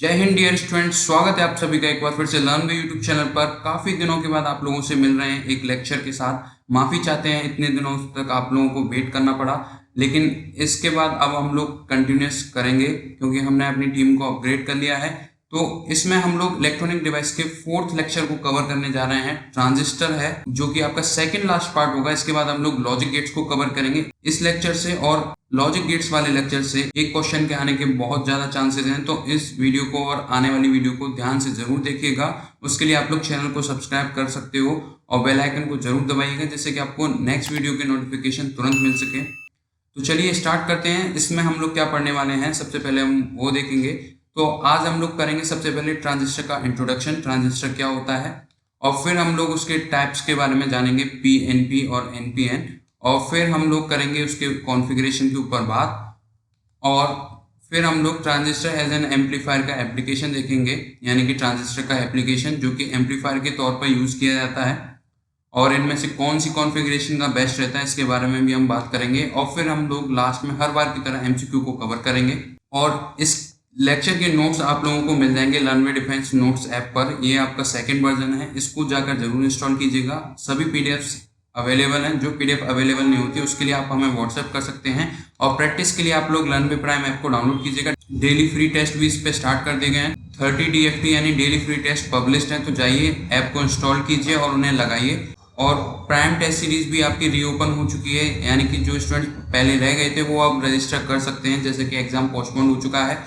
जय Hind dear students, स्वागत है आप सभी का एक बार फिर से लर्न वे यूट्यूब चैनल पर। काफ़ी दिनों के बाद आप लोगों से मिल रहे हैं एक लेक्चर के साथ। माफ़ी चाहते हैं इतने दिनों तक आप लोगों को वेट करना पड़ा, लेकिन इसके बाद अब हम लोग कंटिन्यूस करेंगे क्योंकि हमने अपनी टीम को अपग्रेड कर लिया है। तो इसमें हम लोग इलेक्ट्रॉनिक डिवाइस के 4th लेक्चर को कवर करने जा रहे हैं। ट्रांजिस्टर है जो कि आपका सेकंड लास्ट पार्ट होगा। इसके बाद हम लोग लॉजिक गेट्स को कवर करेंगे इस लेक्चर से, और लॉजिक गेट्स वाले लेक्चर से एक क्वेश्चन के आने के बहुत ज़्यादा चांसेस हैं। तो इस वीडियो को और आने वाली वीडियो को ध्यान से ज़रूर देखिएगा। उसके लिए आप लोग चैनल को सब्सक्राइब कर सकते हो और बेल आइकन को ज़रूर दबाइएगा जिससे कि आपको नेक्स्ट वीडियो की नोटिफिकेशन तुरंत मिल सके। तो चलिए स्टार्ट करते हैं। इसमें हम लोग क्या पढ़ने वाले हैं, सबसे पहले हम वो देखेंगे। तो आज हम लोग करेंगे सबसे पहले ट्रांजिस्टर का इंट्रोडक्शन, ट्रांजिस्टर क्या होता है, और फिर हम लोग उसके टाइप्स के बारे में जानेंगे, PNP और NPN, और फिर हम लोग करेंगे उसके कॉन्फ़िगरेशन के ऊपर बात, और फिर हम लोग ट्रांजिस्टर एज एन एम्पलीफायर का एप्लीकेशन देखेंगे, यानी कि ट्रांजिस्टर का एप्लीकेशन जो कि एम्पलीफायर के तौर पर यूज़ किया जाता है, और इनमें से कौन सी कॉन्फ़िगरेशन का बेस्ट रहता है इसके बारे में भी हम बात करेंगे। और फिर हम लोग लास्ट में हर बार की तरह MCQ को कवर करेंगे। और इस लेक्चर के नोट्स आप लोगों को मिल जाएंगे लर्न वे डिफेंस नोट्स ऐप पर। ये आपका सेकंड वर्जन है, इसको जाकर जरूर इंस्टॉल कीजिएगा। सभी PDFs अवेलेबल हैं। जो PDF अवेलेबल नहीं होती उसके लिए आप हमें व्हाट्सएप कर सकते हैं, और प्रैक्टिस के लिए आप लोग लर्न वे प्राइम ऐप को डाउनलोड कीजिएगा। डेली फ्री टेस्ट भी इस पे स्टार्ट कर दिए गए हैं। 30 DFT यानी डेली फ्री टेस्ट पब्लिश्ड हैं। तो जाइए ऐप को इंस्टॉल कीजिए और उन्हें लगाइए। और प्राइम टेस्ट सीरीज भी आपकी रीओपन हो चुकी है, यानी कि जो स्टूडेंट पहले रह गए थे वो अब रजिस्टर कर सकते हैं, जैसे कि एग्जाम पोस्टपोन हो चुका है।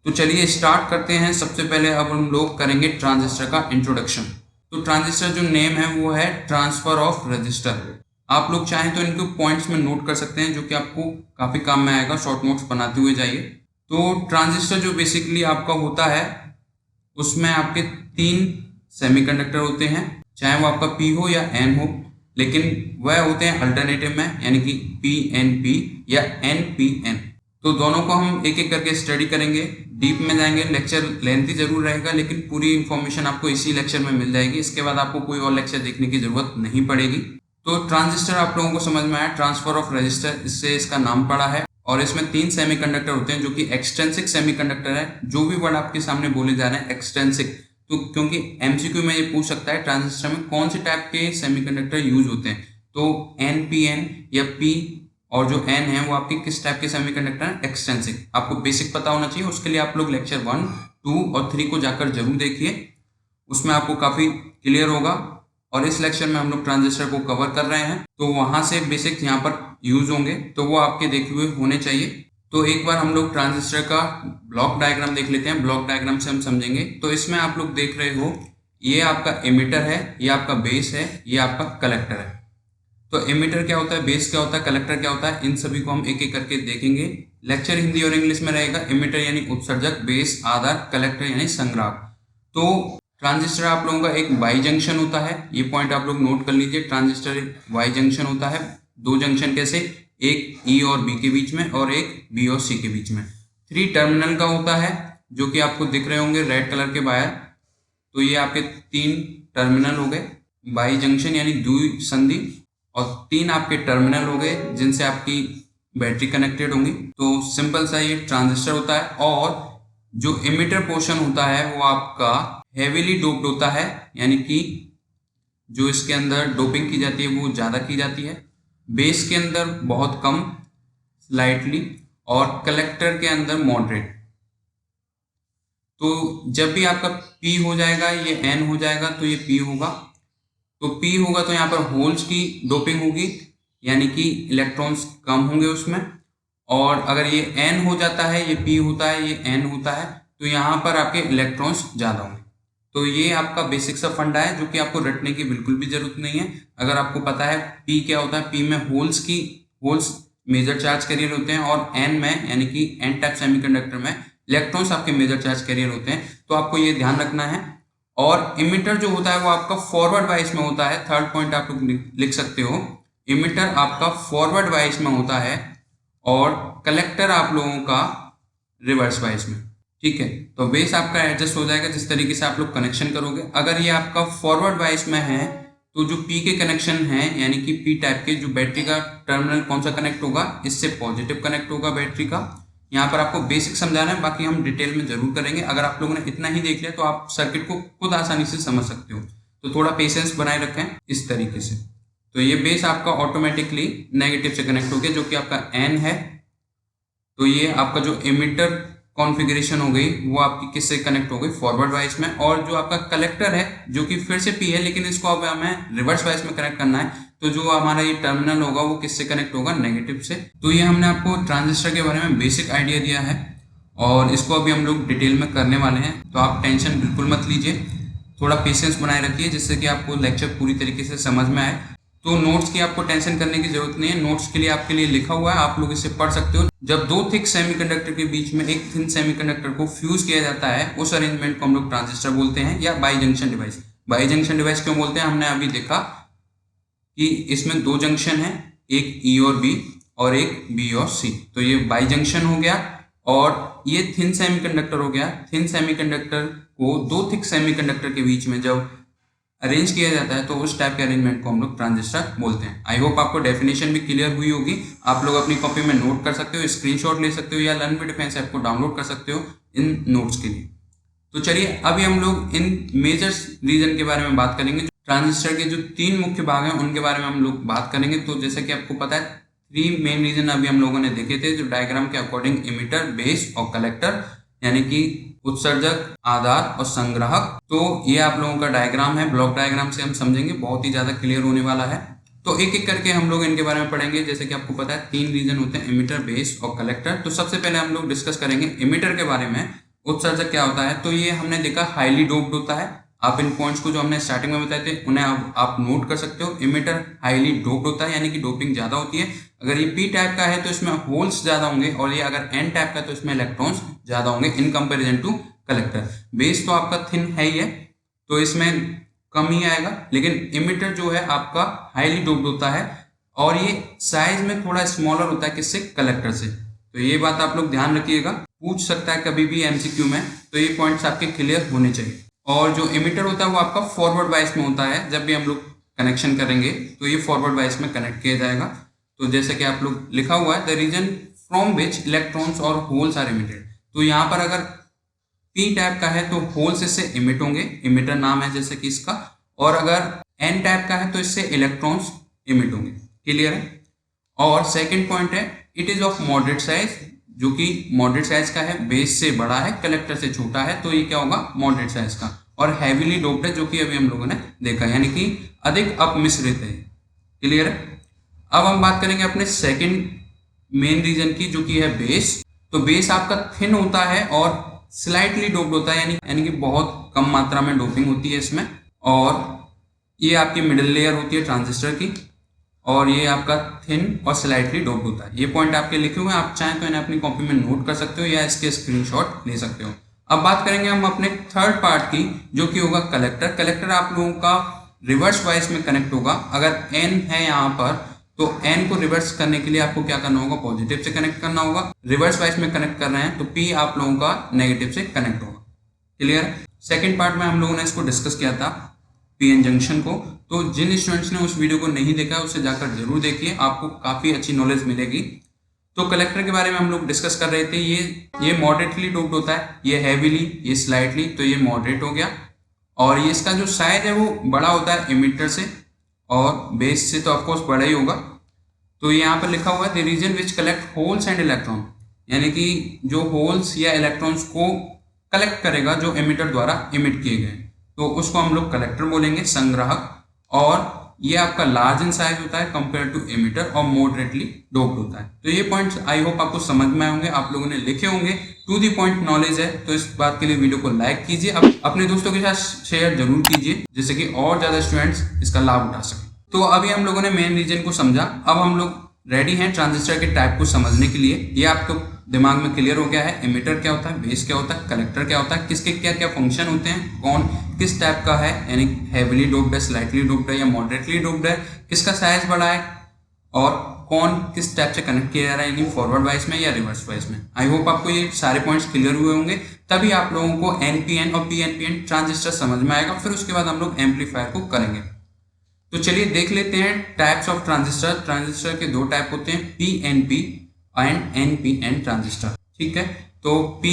तो चलिए स्टार्ट करते हैं। सबसे पहले अब हम लोग करेंगे ट्रांजिस्टर का इंट्रोडक्शन। तो ट्रांजिस्टर जो नेम है वो है ट्रांसफर ऑफ रजिस्टर। आप लोग चाहें तो इनको पॉइंट्स में नोट कर सकते हैं, जो कि आपको काफ़ी काम में आएगा। शॉर्ट नोट्स बनाते हुए जाइए। तो ट्रांजिस्टर जो बेसिकली आपका होता है उसमें आपके 3 सेमीकंडक्टर होते हैं, चाहे वो आपका P हो या N हो, लेकिन वह होते हैं अल्टरनेटिव में, यानी कि PNP या NPN। तो दोनों को हम एक एक करके स्टडी करेंगे, डीप में जाएंगे। लेक्चर लेंथी जरूर रहेगा, लेकिन पूरी इन्फॉर्मेशन आपको इसी लेक्चर में मिल जाएगी। इसके बाद आपको कोई और लेक्चर देखने की जरूरत नहीं पड़ेगी। तो ट्रांजिस्टर आप लोगों को समझ में आया, ट्रांसफर ऑफ रजिस्टर, इससे इसका नाम पड़ा है। और इसमें 3 सेमीकंडक्टर होते हैं जो कि एक्सट्रिंसिक सेमीकंडक्टर है। जो भी वर्ड आपके सामने बोले जा रहे हैं एक्सट्रिंसिक, तो क्योंकि MCQ में ये पूछ सकता है ट्रांजिस्टर में कौन से टाइप के सेमीकंडक्टर यूज होते हैं। तो NPN या P और जो N है वो आपके किस टाइप के सेमीकंडक्टर हैं, एक्सट्रिंसिक। आपको बेसिक पता होना चाहिए। उसके लिए आप लोग लेक्चर 1, 2 और 3 को जाकर जरूर देखिए, उसमें आपको काफ़ी क्लियर होगा। और इस लेक्चर में हम लोग ट्रांजिस्टर को कवर कर रहे हैं, तो वहाँ से बेसिक यहाँ पर यूज होंगे, तो वो आपके देखे हुए होने चाहिए। तो एक बार हम लोग ट्रांजिस्टर का ब्लॉक डायग्राम देख लेते हैं। ब्लॉक डायग्राम से हम समझेंगे। तो इसमें आप लोग देख रहे हो, ये आपका एमिटर है, ये आपका बेस है, ये आपका कलेक्टर है। तो एमिटर क्या होता है, बेस क्या होता है, कलेक्टर क्या होता है, इन सभी को हम एक एक करके देखेंगे। लेक्चर हिंदी और इंग्लिश में रहेगा। एमिटर यानी उत्सर्जक, बेस आधार, कलेक्टर यानी संग्राहक। तो ट्रांजिस्टर आप लोगों का एक वाई जंक्शन होता है, ये पॉइंट आप लोग नोट कर लीजिए। ट्रांजिस्टर एक वाई जंक्शन होता है। 2 जंक्शन कैसे, एक E और B के बीच में और एक B और C के बीच में। 3 टर्मिनल का होता है, जो कि आपको दिख रहे होंगे रेड कलर के वायर। तो ये आपके 3 टर्मिनल हो गए, बाई जंक्शन यानी द्विसंधि, और 3 आपके टर्मिनल हो गए जिनसे आपकी बैटरी कनेक्टेड होंगी। तो सिंपल सा ये ट्रांजिस्टर होता है। और जो इमिटर पोर्शन होता है वो आपका हेवीली डोप्ड होता है, यानी कि जो इसके अंदर डोपिंग की जाती है वो ज़्यादा की जाती है। बेस के अंदर बहुत कम, स्लाइटली, और कलेक्टर के अंदर मॉडरेट। तो जब भी आपका P हो जाएगा, ये N हो जाएगा, तो ये P होगा। तो P होगा तो यहाँ पर होल्स की डोपिंग होगी, यानी कि इलेक्ट्रॉन्स कम होंगे उसमें। और अगर ये N हो जाता है, ये P होता है, ये N होता है, तो यहाँ पर आपके इलेक्ट्रॉन्स ज़्यादा होंगे। तो ये आपका बेसिक सा फंडा है, जो कि आपको रटने की बिल्कुल भी जरूरत नहीं है। अगर आपको पता है P क्या होता है, P में होल्स मेजर चार्ज कैरियर होते हैं, और N में यानी कि N टाइप सेमीकंडक्टर में इलेक्ट्रॉन्स आपके मेजर चार्ज कैरियर होते हैं। तो आपको ये ध्यान रखना है। और इमिटर जो होता है वो आपका फॉरवर्ड वाइज में होता है। 3rd पॉइंट आप लोग लिख सकते हो, इमिटर आपका फॉरवर्ड वाइज में होता है, और कलेक्टर आप लोगों का रिवर्स वाइज में। ठीक है, तो बेस आपका एडजस्ट हो जाएगा जिस तरीके से आप लोग कनेक्शन करोगे। अगर ये आपका फॉरवर्ड वाइज में है, तो जो P के कनेक्शन हैं, यानी कि P टाइप के, जो बैटरी का टर्मिनल कौन सा कनेक्ट होगा, इससे पॉजिटिव कनेक्ट होगा बैटरी का। यहाँ पर आपको बेसिक समझाना है, बाकी हम डिटेल में जरूर करेंगे। अगर आप लोगों ने इतना ही देख लिया तो आप सर्किट को खुद आसानी से समझ सकते हो। तो थोड़ा पेशेंस बनाए रखें इस तरीके से। तो ये बेस आपका ऑटोमेटिकली नेगेटिव से कनेक्ट हो गया, जो कि आपका एन है। तो ये आपका जो एमिटर कॉन्फ़िगरेशन हो गई वो आपकी किससे कनेक्ट हो गई, फॉरवर्ड वाइस में। और जो आपका कलेक्टर है जो कि फिर से पी है, लेकिन इसको अब हमें रिवर्स वाइस में कनेक्ट करना है। तो जो हमारा ये टर्मिनल होगा वो किससे कनेक्ट होगा, नेगेटिव से। तो ये हमने आपको ट्रांजिस्टर के बारे में बेसिक आइडिया दिया है और इसको अभी हम लोग डिटेल में करने वाले हैं। तो आप टेंशन बिल्कुल मत लीजिए, थोड़ा पेशेंस बनाए रखिए जिससे कि आपको लेक्चर पूरी तरीके से समझ में आए। तो नोट्स की आपको टेंशन करने की जरूरत नहीं है, नोट्स के लिए आपके लिए लिखा हुआ है, आप लोग इसे पढ़ सकते हो। जब दो थिक सेमीकंडक्टर के बीच में एक थिन सेमीकंडक्टर को फ्यूज किया जाता है, उस अरेंजमेंट को हम लोग ट्रांजिस्टर बोलते हैं या by junction device. By junction device क्यों बोलते हैं, हमने अभी देखा कि इसमें दो जंक्शन है, एक ई और बी और एक बी और सी। तो ये बाई जंक्शन हो गया और ये थिन सेमीकंडक्टर हो गया। थिन सेमीकंडक्टर को दो थिक सेमीकंडक्टर के बीच में जब अरेंज किया जाता है तो उस टाइप के अरेंजमेंट को हम लोग ट्रांजिस्टर बोलते हैं। आई होप आपको डेफिनेशन भी क्लियर हुई होगी। आप लोग अपनी कॉपी में नोट कर सकते हो, स्क्रीनशॉट ले सकते हो या लर्न विद डिफेंस ऐप को डाउनलोड कर सकते हो इन नोट्स के लिए। तो चलिए अभी हम लोग इन मेजर रीजन के बारे में बात करेंगे। ट्रांजिस्टर के जो तीन मुख्य भाग हैं उनके बारे में हम लोग बात करेंगे। तो जैसा कि आपको पता है 3 मेन रीजन अभी हम लोगों ने देखे थे, जो डायग्राम के अकॉर्डिंग एमिटर, बेस और कलेक्टर, यानी कि उत्सर्जक, आधार और संग्राहक। तो ये आप लोगों का डायग्राम है, ब्लॉक डायग्राम से हम समझेंगे, बहुत ही ज्यादा क्लियर होने वाला है। तो एक एक करके हम लोग इनके बारे में पढ़ेंगे। जैसे कि आपको पता है 3 रीजन होते हैं, एमिटर, बेस और कलेक्टर। तो सबसे पहले हम लोग डिस्कस करेंगे एमिटर के बारे में। उत्सर्जक क्या होता है, तो ये हमने देखा हाईली डोप्ड होता है। आप इन पॉइंट्स को जो हमने स्टार्टिंग में बताए थे उन्हें अब आप नोट कर सकते हो। एमिटर हाईली डोप्ड होता है, यानी कि डोपिंग ज्यादा होती है। अगर ये पी टाइप का है तो इसमें होल्स ज्यादा होंगे, और ये अगर एन टाइप का तो इसमें इलेक्ट्रॉन्स ज्यादा होंगे in comparison to collector. Base तो आपका थिन है ही है तो इसमें कम ही आएगा, लेकिन एमिटर जो है आपका हाईली डोप्ड होता है और ये साइज में थोड़ा स्मॉलर होता है किससे, कलेक्टर से। तो ये बात आप लोग ध्यान रखिएगा, पूछ सकता है कभी भी एमसीक्यू में, तो ये पॉइंट्स आपके क्लियर होने चाहिए। और जो एमिटर होता है वो आपका फॉरवर्ड बायस में होता है। जब भी हम लोग कनेक्शन करेंगे तो ये फॉरवर्ड बायस में कनेक्ट किया जाएगा। तो जैसे कि आप लोग लिखा हुआ है the region from which electrons और होल्स आर इमिटेड। तो यहाँ पर अगर पी टाइप का है तो होल्स इससे इमिट होंगे, इमिटर नाम है जैसे कि इसका। और अगर एन टाइप का है तो इससे इलेक्ट्रॉन्स इमिट होंगे। क्लियर है। और सेकंड पॉइंट है it is of moderate size, जो कि मॉडरेट साइज का है, बेस से बड़ा है, कलेक्टर से छोटा है, तो ये क्या होगा, मॉडरेट साइज का। और हैवीली डोप्ड है, जो कि अभी हम लोगों ने देखा, यानी कि अधिक अपमिश्रित है। क्लियर है। अब हम बात करेंगे अपने सेकंड मेन रीजन की, जो कि है बेस। तो बेस आपका थिन होता है और स्लाइटली डोप्ड होता है, यानी कि बहुत कम मात्रा में डोपिंग होती है इसमें। और ये आपकी मिडिल लेयर होती है ट्रांजिस्टर की, और ये आपका थिन और स्लाइटली डोप्ड होता है। ये पॉइंट आपके लिखे हुए हैं, आप चाहें तो इन्हें अपनी कॉपी में नोट कर सकते हो या इसके स्क्रीनशॉट ले सकते हो। अब बात करेंगे हम अपने थर्ड पार्ट की, जो कि होगा कलेक्टर। कलेक्टर आप लोगों का रिवर्स वाइस में कनेक्ट होगा। अगर एन है यहाँ पर तो एन को रिवर्स करने के लिए आपको क्या करना होगा, पॉजिटिव से कनेक्ट करना होगा। रिवर्स वाइस में कनेक्ट कर रहे हैं तो पी आप लोगों का नेगेटिव से कनेक्ट होगा। क्लियर। सेकेंड पार्ट में हम लोगों ने इसको डिस्कस किया था, पीएन जंक्शन को। तो जिन स्टूडेंट्स ने उस वीडियो को नहीं देखा उसे जाकर जरूर देखिए, आपको काफी अच्छी नॉलेज मिलेगी। तो कलेक्टर के बारे में हम लोग डिस्कस कर रहे थे। ये मॉडरेटली डोप्ड होता है, ये हैवीली, ये स्लाइटली, तो ये मॉडरेट हो गया। और ये इसका जो साइज है वो बड़ा होता है एमिटर से, और बेस से तो ऑफकोर्स बड़ा ही होगा। तो यहाँ पर लिखा हुआ है the region which collect holes and electron, यानी कि जो होल्स या इलेक्ट्रॉन्स को कलेक्ट करेगा जो एमिटर द्वारा इमिट किए गए, तो उसको हम लोग कलेक्टर बोलेंगे, संग्राहक। और ये आपका लार्ज इन साइज होता है कंपेयर टू एमिटर, और मॉडरेटली डोप्ड होता है। तो ये पॉइंट्स आई होप आपको समझ में आए होंगे, आप लोगों ने लिखे होंगे, टू दी पॉइंट नॉलेज है। तो इस बात के लिए वीडियो को लाइक कीजिए, अपने दोस्तों के साथ शेयर जरूर कीजिए, जिससे कि और ज्यादा स्टूडेंट्स इसका लाभ उठा सकें। तो अभी हम लोगों ने मेन रीजन को समझा, अब हम लोग रेडी हैं ट्रांजिस्टर के टाइप को समझने के लिए। ये आपको दिमाग में क्लियर हो गया है, एमिटर क्या होता है, बेस क्या होता है, कलेक्टर क्या होता है, किसके क्या क्या फंक्शन होते हैं, कौन किस टाइप का है, यानी हैवीली डोप्ड है, स्लाइटली डोप्ड है या मॉडरेटली डोप्ड है, किसका साइज बड़ा है, और कौन किस टाइप से कनेक्ट किया जा रहा है, यानी फॉरवर्ड वाइस में या रिवर्स वाइस में। आई होप आपको ये सारे पॉइंट्स क्लियर हुए होंगे, तभी आप लोगों को एनपीएन और पीएनपीएन ट्रांजिस्टर समझ में आएगा। फिर उसके बाद हम लोग एम्पलीफायर को करेंगे। तो चलिए देख लेते हैं टाइप्स ऑफ ट्रांजिस्टर। ट्रांजिस्टर के दो टाइप होते हैं, पीएनपी एंड एनपीएन ट्रांजिस्टर। ठीक है। तो पी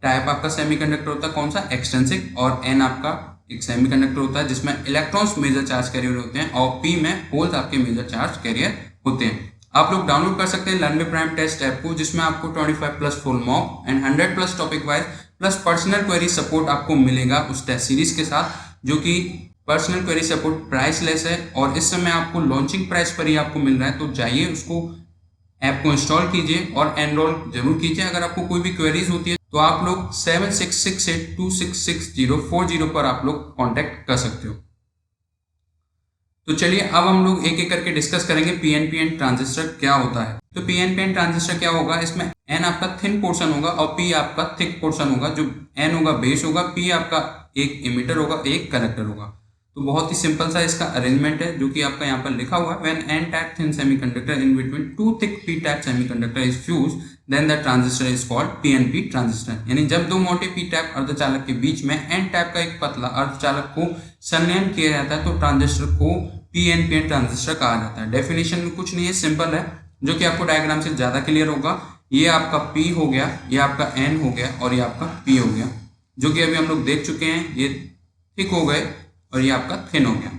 टाइप आपका सेमीकंडक्टर होता है कौन सा, एक्सट्रिंसिक, और एन आपका एक सेमीकंडक्टर होता है जिसमें इलेक्ट्रॉन्स मेजर चार्ज कैरियर होते हैं, और पी में होल्स आपके मेजर चार्ज कैरियर होते हैं। आप लोग डाउनलोड कर सकते हैं learn with Prime Test app को, जिसमें आपको 25 plus full mock and 100 plus topic wise plus personal query support आपको मिलेगा उस टेस्ट सीरीज के साथ, जो कि पर्सनल क्वेरी सपोर्ट प्राइसलेस है और इस समय आपको लॉन्चिंग प्राइस पर ही आपको मिल रहा है। तो जाइए उसको ऐप को इंस्टॉल कीजिए और एनरोल जरूर कीजिए। अगर आपको कोई भी क्वेरीज होती है तो आप लोग 7668266040 पर आप लोग कांटेक्ट कर सकते हो। तो चलिए अब हम लोग एक एक करके डिस्कस करेंगे पीएनपीएन ट्रांजिस्टर क्या होता है। तो पीएनपीएन ट्रांजिस्टर क्या होगा, इसमें एन आपका थिन पोर्शन होगा और पी आपका थिक पोर्शन होगा। जो एन होगा बेस होगा, पी आपका एक इमिटर होगा, एक कलेक्टर होगा। तो बहुत ही सिंपल सा इसका अरेंजमेंट है जो कि आपका यहाँ पर लिखा हुआ है। When N type thin semiconductor in between two thick P type semiconductor is fused then the transistor is called PNP transistor. यानी जब दो मोटे पी टाइप अर्धचालक के बीच में एन टाइप का एक पतला अर्धचालक को संलयन किया जाता है तो ट्रांजिस्टर को पीएनपीएन ट्रांजिस्टर कहा जाता है। डेफिनेशन में कुछ नहीं है, सिंपल है, जो कि आपको डायग्राम से ज्यादा क्लियर होगा। ये आपका पी हो गया, ये आपका एन हो गया और ये आपका पी हो गया, जो कि अभी हम लोग देख चुके हैं। ये थिक हो गए और ये आपका थिन हो गया।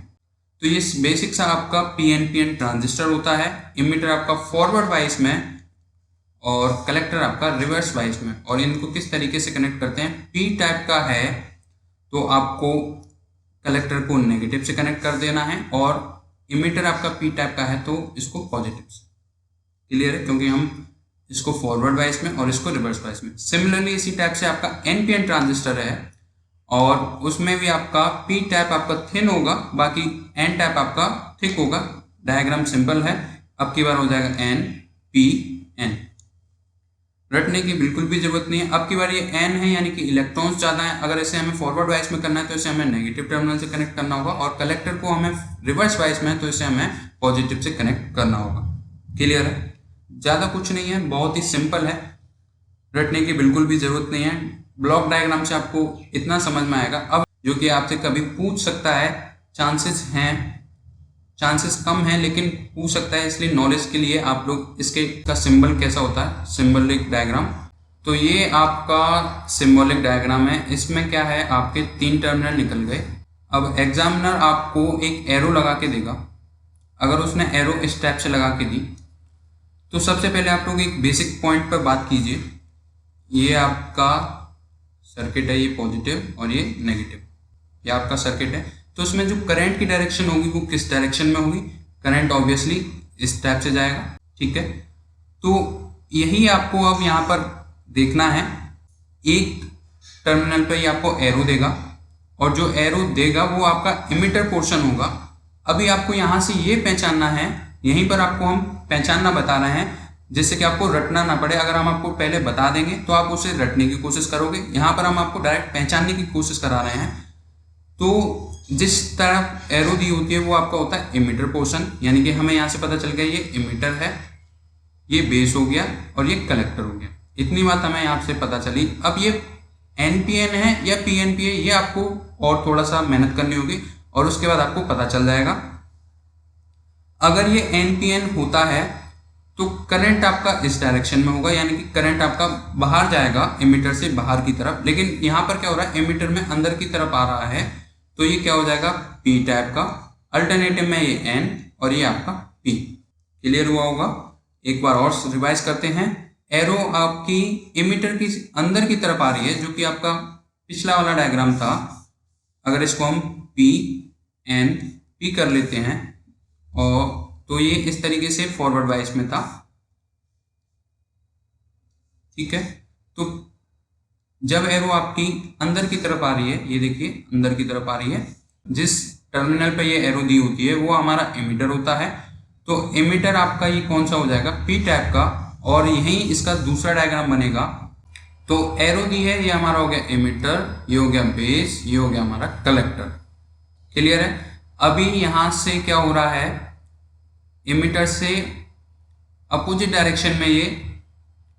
तो ये बेसिक सा आपका पीएनपीएन ट्रांजिस्टर होता है। इमिटर आपका फॉरवर्ड वाइस में और कलेक्टर आपका रिवर्स वाइस में। और इनको किस तरीके से कनेक्ट करते हैं, पी टाइप का है तो आपको कलेक्टर को नेगेटिव से कनेक्ट कर देना है, और इमिटर आपका पी टाइप का है तो इसको पॉजिटिव से। क्लियर है, क्योंकि हम इसको फॉरवर्ड वाइस में और इसको रिवर्स वाइस में। सिमिलरली इसी टाइप से आपका एनपीएन ट्रांजिस्टर है और उसमें भी आपका पी टाइप आपका थिन होगा, बाकी एन टाइप आपका थिक होगा। डायग्राम सिंपल है। अब की बार हो जाएगा एन पी एन, रटने की बिल्कुल भी जरूरत नहीं है। अब की बार ये एन है यानी कि इलेक्ट्रॉन्स ज्यादा है। अगर इसे हमें फॉरवर्ड वाइस में करना है तो इसे हमें नेगेटिव टर्मिनल से कनेक्ट करना होगा, और कलेक्टर को हमें रिवर्स वाइस में है तो इसे हमें पॉजिटिव से कनेक्ट करना होगा। क्लियर है, ज्यादा कुछ नहीं है, बहुत ही सिंपल है, रटने की बिल्कुल भी जरूरत नहीं है। ब्लॉक डायग्राम से आपको इतना समझ में आएगा। अब जो कि आपसे कभी पूछ सकता है, चांसेस कम है लेकिन पूछ सकता है, इसलिए नॉलेज के लिए आप लोग इसके का सिंबल कैसा होता है, सिंबलिक डायग्राम। तो ये आपका सिंबॉलिक डायग्राम है। इसमें क्या है, आपके 3 टर्मिनल निकल गए। अब एग्जामिनर आपको एक एरो लगा के देगा। अगर उसने एरो इस टाइप से लगा के दी तो सबसे पहले आप लोग एक बेसिक पॉइंट पर बात कीजिए। ये आपका सर्किट है, ये पॉजिटिव और ये नेगेटिव, ये आपका सर्किट है। तो उसमें जो करंट की डायरेक्शन होगी वो किस डायरेक्शन में होगी, करंट ऑब्वियसली इस टाइप से जाएगा। ठीक है, तो यही आपको अब यहाँ पर देखना है। एक टर्मिनल पे ही आपको एरो देगा और जो एरो देगा वो आपका इमिटर पोर्शन होगा। अभी आपको यहाँ से ये पहचानना है, यहीं पर आपको हम पहचानना बता रहे हैं जिससे कि आपको रटना ना पड़े। अगर हम आपको पहले बता देंगे तो आप उसे रटने की कोशिश करोगे। यहाँ पर हम आपको डायरेक्ट पहचानने की कोशिश करा रहे हैं। तो जिस तरफ एरो दी होती है वो आपका होता है इमिटर पोर्शन, यानी कि हमें यहाँ से पता चल गया ये इमिटर है, ये बेस हो गया और ये कलेक्टर हो गया। इतनी बात हमें यहाँ से पता चली। अब ये एनपीएन है या पीएनपी है, ये आपको और थोड़ा सा मेहनत करनी होगी और उसके बाद आपको पता चल जाएगा। अगर ये एनपीएन होता है तो करंट आपका इस डायरेक्शन में होगा, यानी कि करंट आपका बाहर जाएगा इमिटर से बाहर की तरफ। लेकिन यहाँ पर क्या हो रहा है, इमिटर में अंदर की तरफ आ रहा है तो ये क्या हो जाएगा, पी टाइप का। अल्टरनेटिव में ये एन और ये आपका पी। क्लियर हुआ होगा। एक बार और रिवाइज करते हैं। एरो आपकी इमिटर की अंदर की तरफ आ रही है, जो कि आपका पिछला वाला डायग्राम था। अगर इसको हम पी एन पी कर लेते हैं और तो ये इस तरीके से फॉरवर्ड वाइस में था। ठीक है, तो जब एरो आपकी अंदर की तरफ आ रही है, ये देखिए अंदर की तरफ आ रही है, जिस टर्मिनल पे ये एरो दी होती है वो हमारा इमिटर होता है। तो इमिटर आपका ये कौन सा हो जाएगा, पी टाइप का, और यही इसका दूसरा डायग्राम बनेगा। तो एरो दी है, ये हमारा हो गया इमिटर, ये हो गया बेस, ये हो गया हमारा कलेक्टर। क्लियर है। अभी यहां से क्या हो रहा है, इमिटर से अपोजिट डायरेक्शन में ये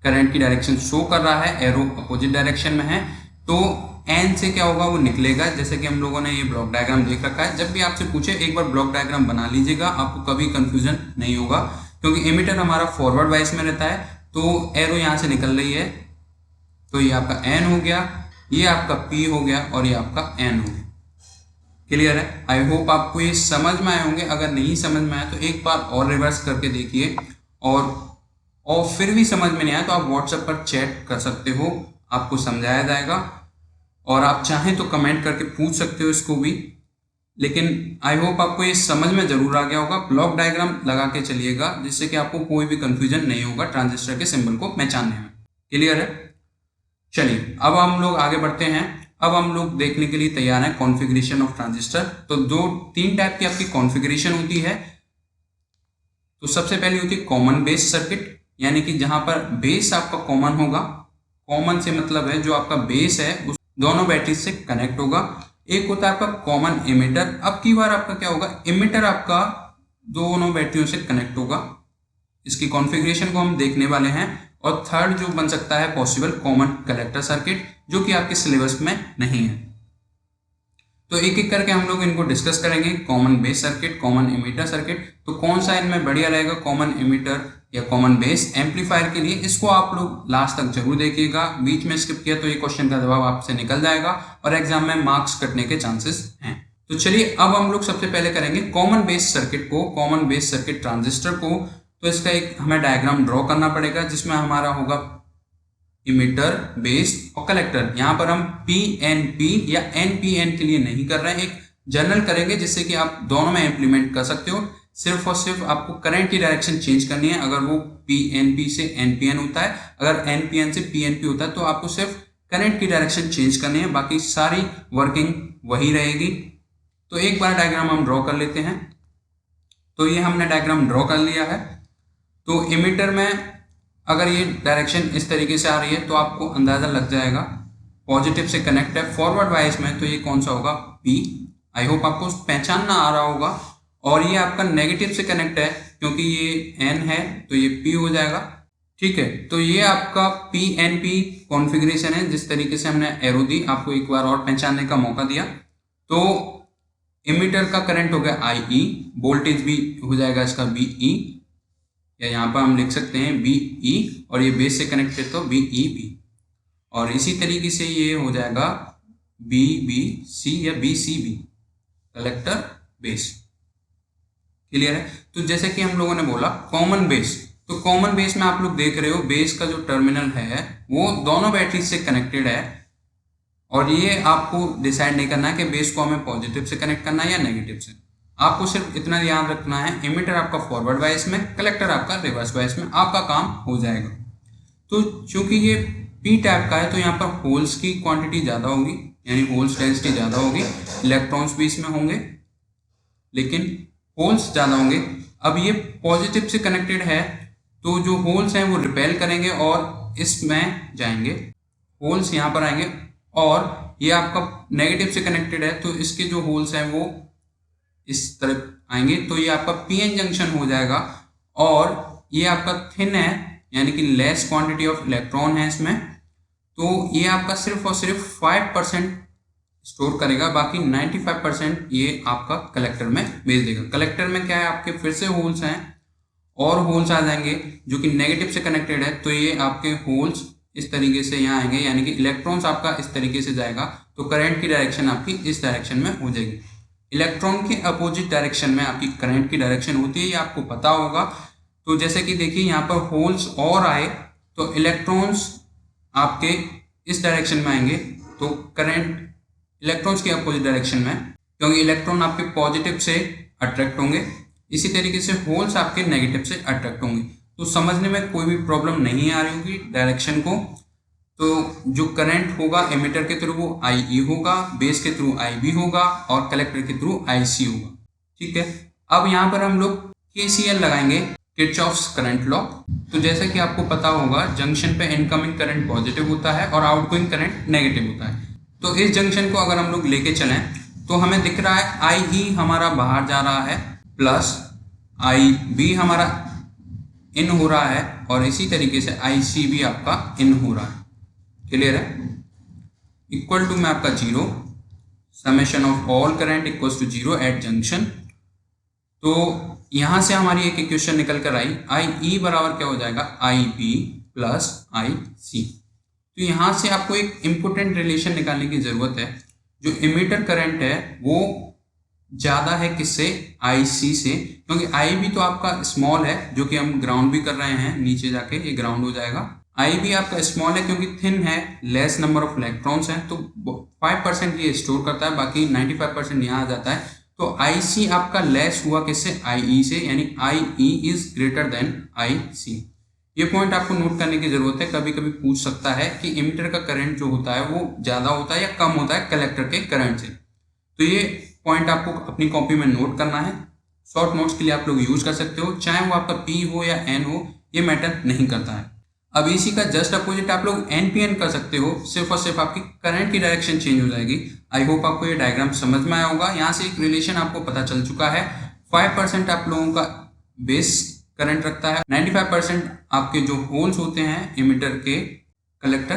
करंट की डायरेक्शन शो कर रहा है, एरो अपोजिट डायरेक्शन में है। तो एन से क्या होगा, वो निकलेगा। जैसे कि हम लोगों ने ये ब्लॉक डायग्राम देख रखा है। जब भी आपसे पूछे एक बार ब्लॉक डायग्राम बना लीजिएगा, आपको कभी कंफ्यूजन नहीं होगा, क्योंकि इमिटर हमारा फॉरवर्ड वाइस में रहता है। तो एरो यहाँ से निकल रही है, तो ये आपका एन हो गया, ये आपका पी हो गया और ये आपका एन हो गया। क्लियर है? आई होप आपको ये समझ में आए होंगे। अगर नहीं समझ में आया तो एक बार और रिवर्स करके देखिए, और फिर भी समझ में नहीं आया तो आप व्हाट्सएप पर चैट कर सकते हो, आपको समझाया जाएगा। और आप चाहें तो कमेंट करके पूछ सकते हो इसको भी। लेकिन आई होप आपको ये समझ में जरूर आ गया होगा। ब्लॉक डायग्राम लगा के चलिएगा जिससे कि आपको कोई भी कंफ्यूजन नहीं होगा ट्रांजिस्टर के सिंबल को पहचानने में। क्लियर है? चलिए अब हम लोग आगे बढ़ते हैं। अब हम लोग देखने के लिए तैयार हैं कॉन्फ़िगरेशन ऑफ ट्रांजिस्टर। तो तीन टाइप की आपकी कॉन्फ़िगरेशन होती है। तो सबसे पहली होती है कॉमन बेस सर्किट, यानी कि जहां पर बेस आपका कॉमन होगा। कॉमन से मतलब है जो आपका बेस है उस दोनों बैटरी से कनेक्ट होगा। एक होता है आपका कॉमन इमिटर। अब की बार आपका क्या होगा, इमिटर आपका दोनों बैटरियों से कनेक्ट होगा। इसकी कॉन्फ़िगरेशन को हम देखने वाले हैं। और थर्ड जो बन सकता है पॉसिबल, कॉमन कलेक्टर सर्किट, जो कि आपके सिलेबस में नहीं है। तो एक एक करके हम लोग इनको डिस्कस करेंगे। Common base circuit, common emitter circuit. तो कौन सा इनमें बढ़िया रहेगा, कॉमन इमिटर या कॉमन बेस एम्पलीफायर के लिए, इसको आप लोग लास्ट तक जरूर देखिएगा। बीच में स्किप किया तो ये क्वेश्चन का जवाब आपसे निकल जाएगा और एग्जाम में मार्क्स कटने के चांसेस हैं। तो चलिए अब हम लोग सबसे पहले करेंगे कॉमन बेस सर्किट को, कॉमन बेस सर्किट ट्रांजिस्टर को। तो इसका एक हमें डायग्राम ड्रॉ करना पड़ेगा जिसमें हमारा होगा इमिटर, बेस और कलेक्टर। यहां पर हम PNP या NPN के लिए नहीं कर रहे हैं, एक जनरल करेंगे जिससे कि आप दोनों में इंप्लीमेंट कर सकते हो। सिर्फ और सिर्फ आपको करंट की डायरेक्शन चेंज करनी है। अगर वो PNP से NPN होता है, अगर NPN से PNP होता है, तो आपको सिर्फ करंट की डायरेक्शन चेंज करनी है, बाकी सारी वर्किंग वही रहेगी। तो एक बार डायग्राम हम ड्रॉ कर लेते हैं। तो ये हमने डायग्राम ड्रॉ कर लिया है। तो इमिटर में अगर ये डायरेक्शन इस तरीके से आ रही है तो आपको अंदाजा लग जाएगा पॉजिटिव से कनेक्ट है। फॉरवर्ड वाइज में तो ये कौन सा होगा, P। आई होप आपको पहचानना आ रहा होगा। और ये आपका नेगेटिव से कनेक्ट है क्योंकि ये N है तो ये P हो जाएगा। ठीक है, तो ये आपका PNP कॉन्फ़िगरेशन है। जिस तरीके से हमने एरो दी, आपको एक बार और पहचानने का मौका दिया। तो इमिटर का करंट हो गया IE, वोल्टेज भी हो जाएगा इसका VE, या यहाँ पर हम लिख सकते हैं BE, और ये बेस से कनेक्टेड तो BEB। और इसी तरीके से ये हो जाएगा BBC या BCB, कलेक्टर बेस। क्लियर है? तो जैसे कि हम लोगों ने बोला कॉमन बेस, तो कॉमन बेस में आप लोग देख रहे हो बेस का जो टर्मिनल है वो दोनों बैटरी से कनेक्टेड है। और ये आपको डिसाइड नहीं करना है कि बेस को हमें पॉजिटिव से कनेक्ट करना है या नेगेटिव से। आपको सिर्फ इतना ध्यान रखना है, इमिटर आपका फॉरवर्ड वाइस में, कलेक्टर आपका रिवर्स वाइस में, आपका काम हो जाएगा। तो चूंकि ये P टाइप का है तो यहाँ पर होल्स की क्वांटिटी ज़्यादा होगी, यानी होल्स डेंसिटी ज़्यादा होगी। इलेक्ट्रॉन्स भी इसमें होंगे लेकिन होल्स ज़्यादा होंगे। अब ये पॉजिटिव से कनेक्टेड है तो जो होल्स हैं वो रिपेल करेंगे और इसमें जाएंगे, होल्स यहाँ पर आएंगे। और ये आपका नेगेटिव से कनेक्टेड है तो इसके जो होल्स हैं वो इस तरफ आएंगे। तो ये आपका PN जंक्शन हो जाएगा। और ये आपका थिन है, यानी कि लेस क्वांटिटी ऑफ इलेक्ट्रॉन है इसमें। तो ये आपका सिर्फ और सिर्फ 5% स्टोर करेगा, बाकी 95% ये आपका कलेक्टर में भेज देगा। कलेक्टर में क्या है, आपके फिर से होल्स हैं और होल्स आ जाएंगे जो कि नेगेटिव से कनेक्टेड है। तो ये आपके होल्स इस तरीके से यहाँ आएंगे, यानी कि इलेक्ट्रॉन्स आपका इस तरीके से जाएगा। तो करंट की डायरेक्शन आपकी इस डायरेक्शन में हो जाएगी। इलेक्ट्रॉन के अपोजिट डायरेक्शन में आपकी करंट की डायरेक्शन होती है, ये आपको पता होगा। तो जैसे कि देखिए यहाँ पर होल्स और आए तो इलेक्ट्रॉन्स आपके इस डायरेक्शन में आएंगे, तो करंट इलेक्ट्रॉन्स के अपोजिट डायरेक्शन में, क्योंकि इलेक्ट्रॉन आपके पॉजिटिव से अट्रैक्ट होंगे। इसी तरीके से होल्स आपके नेगेटिव से अट्रैक्ट होंगे। तो समझने में कोई भी प्रॉब्लम नहीं आ रही होगी डायरेक्शन को। तो जो करंट होगा एमिटर के थ्रू वो IE होगा, बेस के थ्रू IB होगा और कलेक्टर के थ्रू IC होगा। ठीक है, अब यहाँ पर हम लोग KCL लगाएंगे, किरचॉफ्स करंट लॉ। तो जैसा कि आपको पता होगा जंक्शन पे इनकमिंग करंट पॉजिटिव होता है और आउटगोइंग करंट नेगेटिव होता है। तो इस जंक्शन को अगर हम लोग लेके चलें तो हमें दिख रहा है IE हमारा बाहर जा रहा है प्लस IB हमारा इन हो रहा है, और इसी तरीके से IC भी आपका इन हो रहा है। क्लियर है? इक्वल टू में आपका 0, summation of all current equals to 0 at junction. तो यहां से हमारी एक इक्वेशन निकल कर आई, IE बराबर क्या हो जाएगा, IB प्लस IC। तो यहाँ से आपको एक इम्पोर्टेंट रिलेशन निकालने की जरूरत है। जो इमीटर करंट है वो ज़्यादा है किससे, IC से, क्योंकि I भी तो आपका स्मॉल है, जो कि हम ग्राउंड भी कर रहे हैं, नीचे जाके ये ग्राउंड हो जाएगा। I भी आपका स्मॉल है क्योंकि थिन है, लेस नंबर ऑफ इलेक्ट्रॉन्स हैं, तो 5% ये स्टोर करता है, बाकी 95% यहाँ आ जाता है। तो IC आपका लेस हुआ किससे, IE से, यानी IE is greater than IC। ये पॉइंट आपको नोट करने की जरूरत है। कभी कभी पूछ सकता है कि इमीटर का करंट जो होता है वो ज़्यादा होता है या कम होता है कलेक्टर के करंट से। तो ये पॉइंट आपको अपनी कॉपी में नोट करना है। शॉर्ट नोट्स के लिए आप लोग यूज कर सकते हो, चाहे वो आपका P हो या N हो, ये मैटर नहीं करता है। अब इसी का जस्ट अपोजिट आप लोग NPN कर सकते हो, सिर्फ और सिर्फ आपकी करंट की डायरेक्शन चेंज हो जाएगी। आई होप आपको ये डायग्राम समझ में आया होगा। यहाँ से एक रिलेशन आपको पता चल चुका है। 5% आप लोगों का बेस करंट रखता है, 95% आपके जो होल्स होते हैं इमीटर के कलेक्टर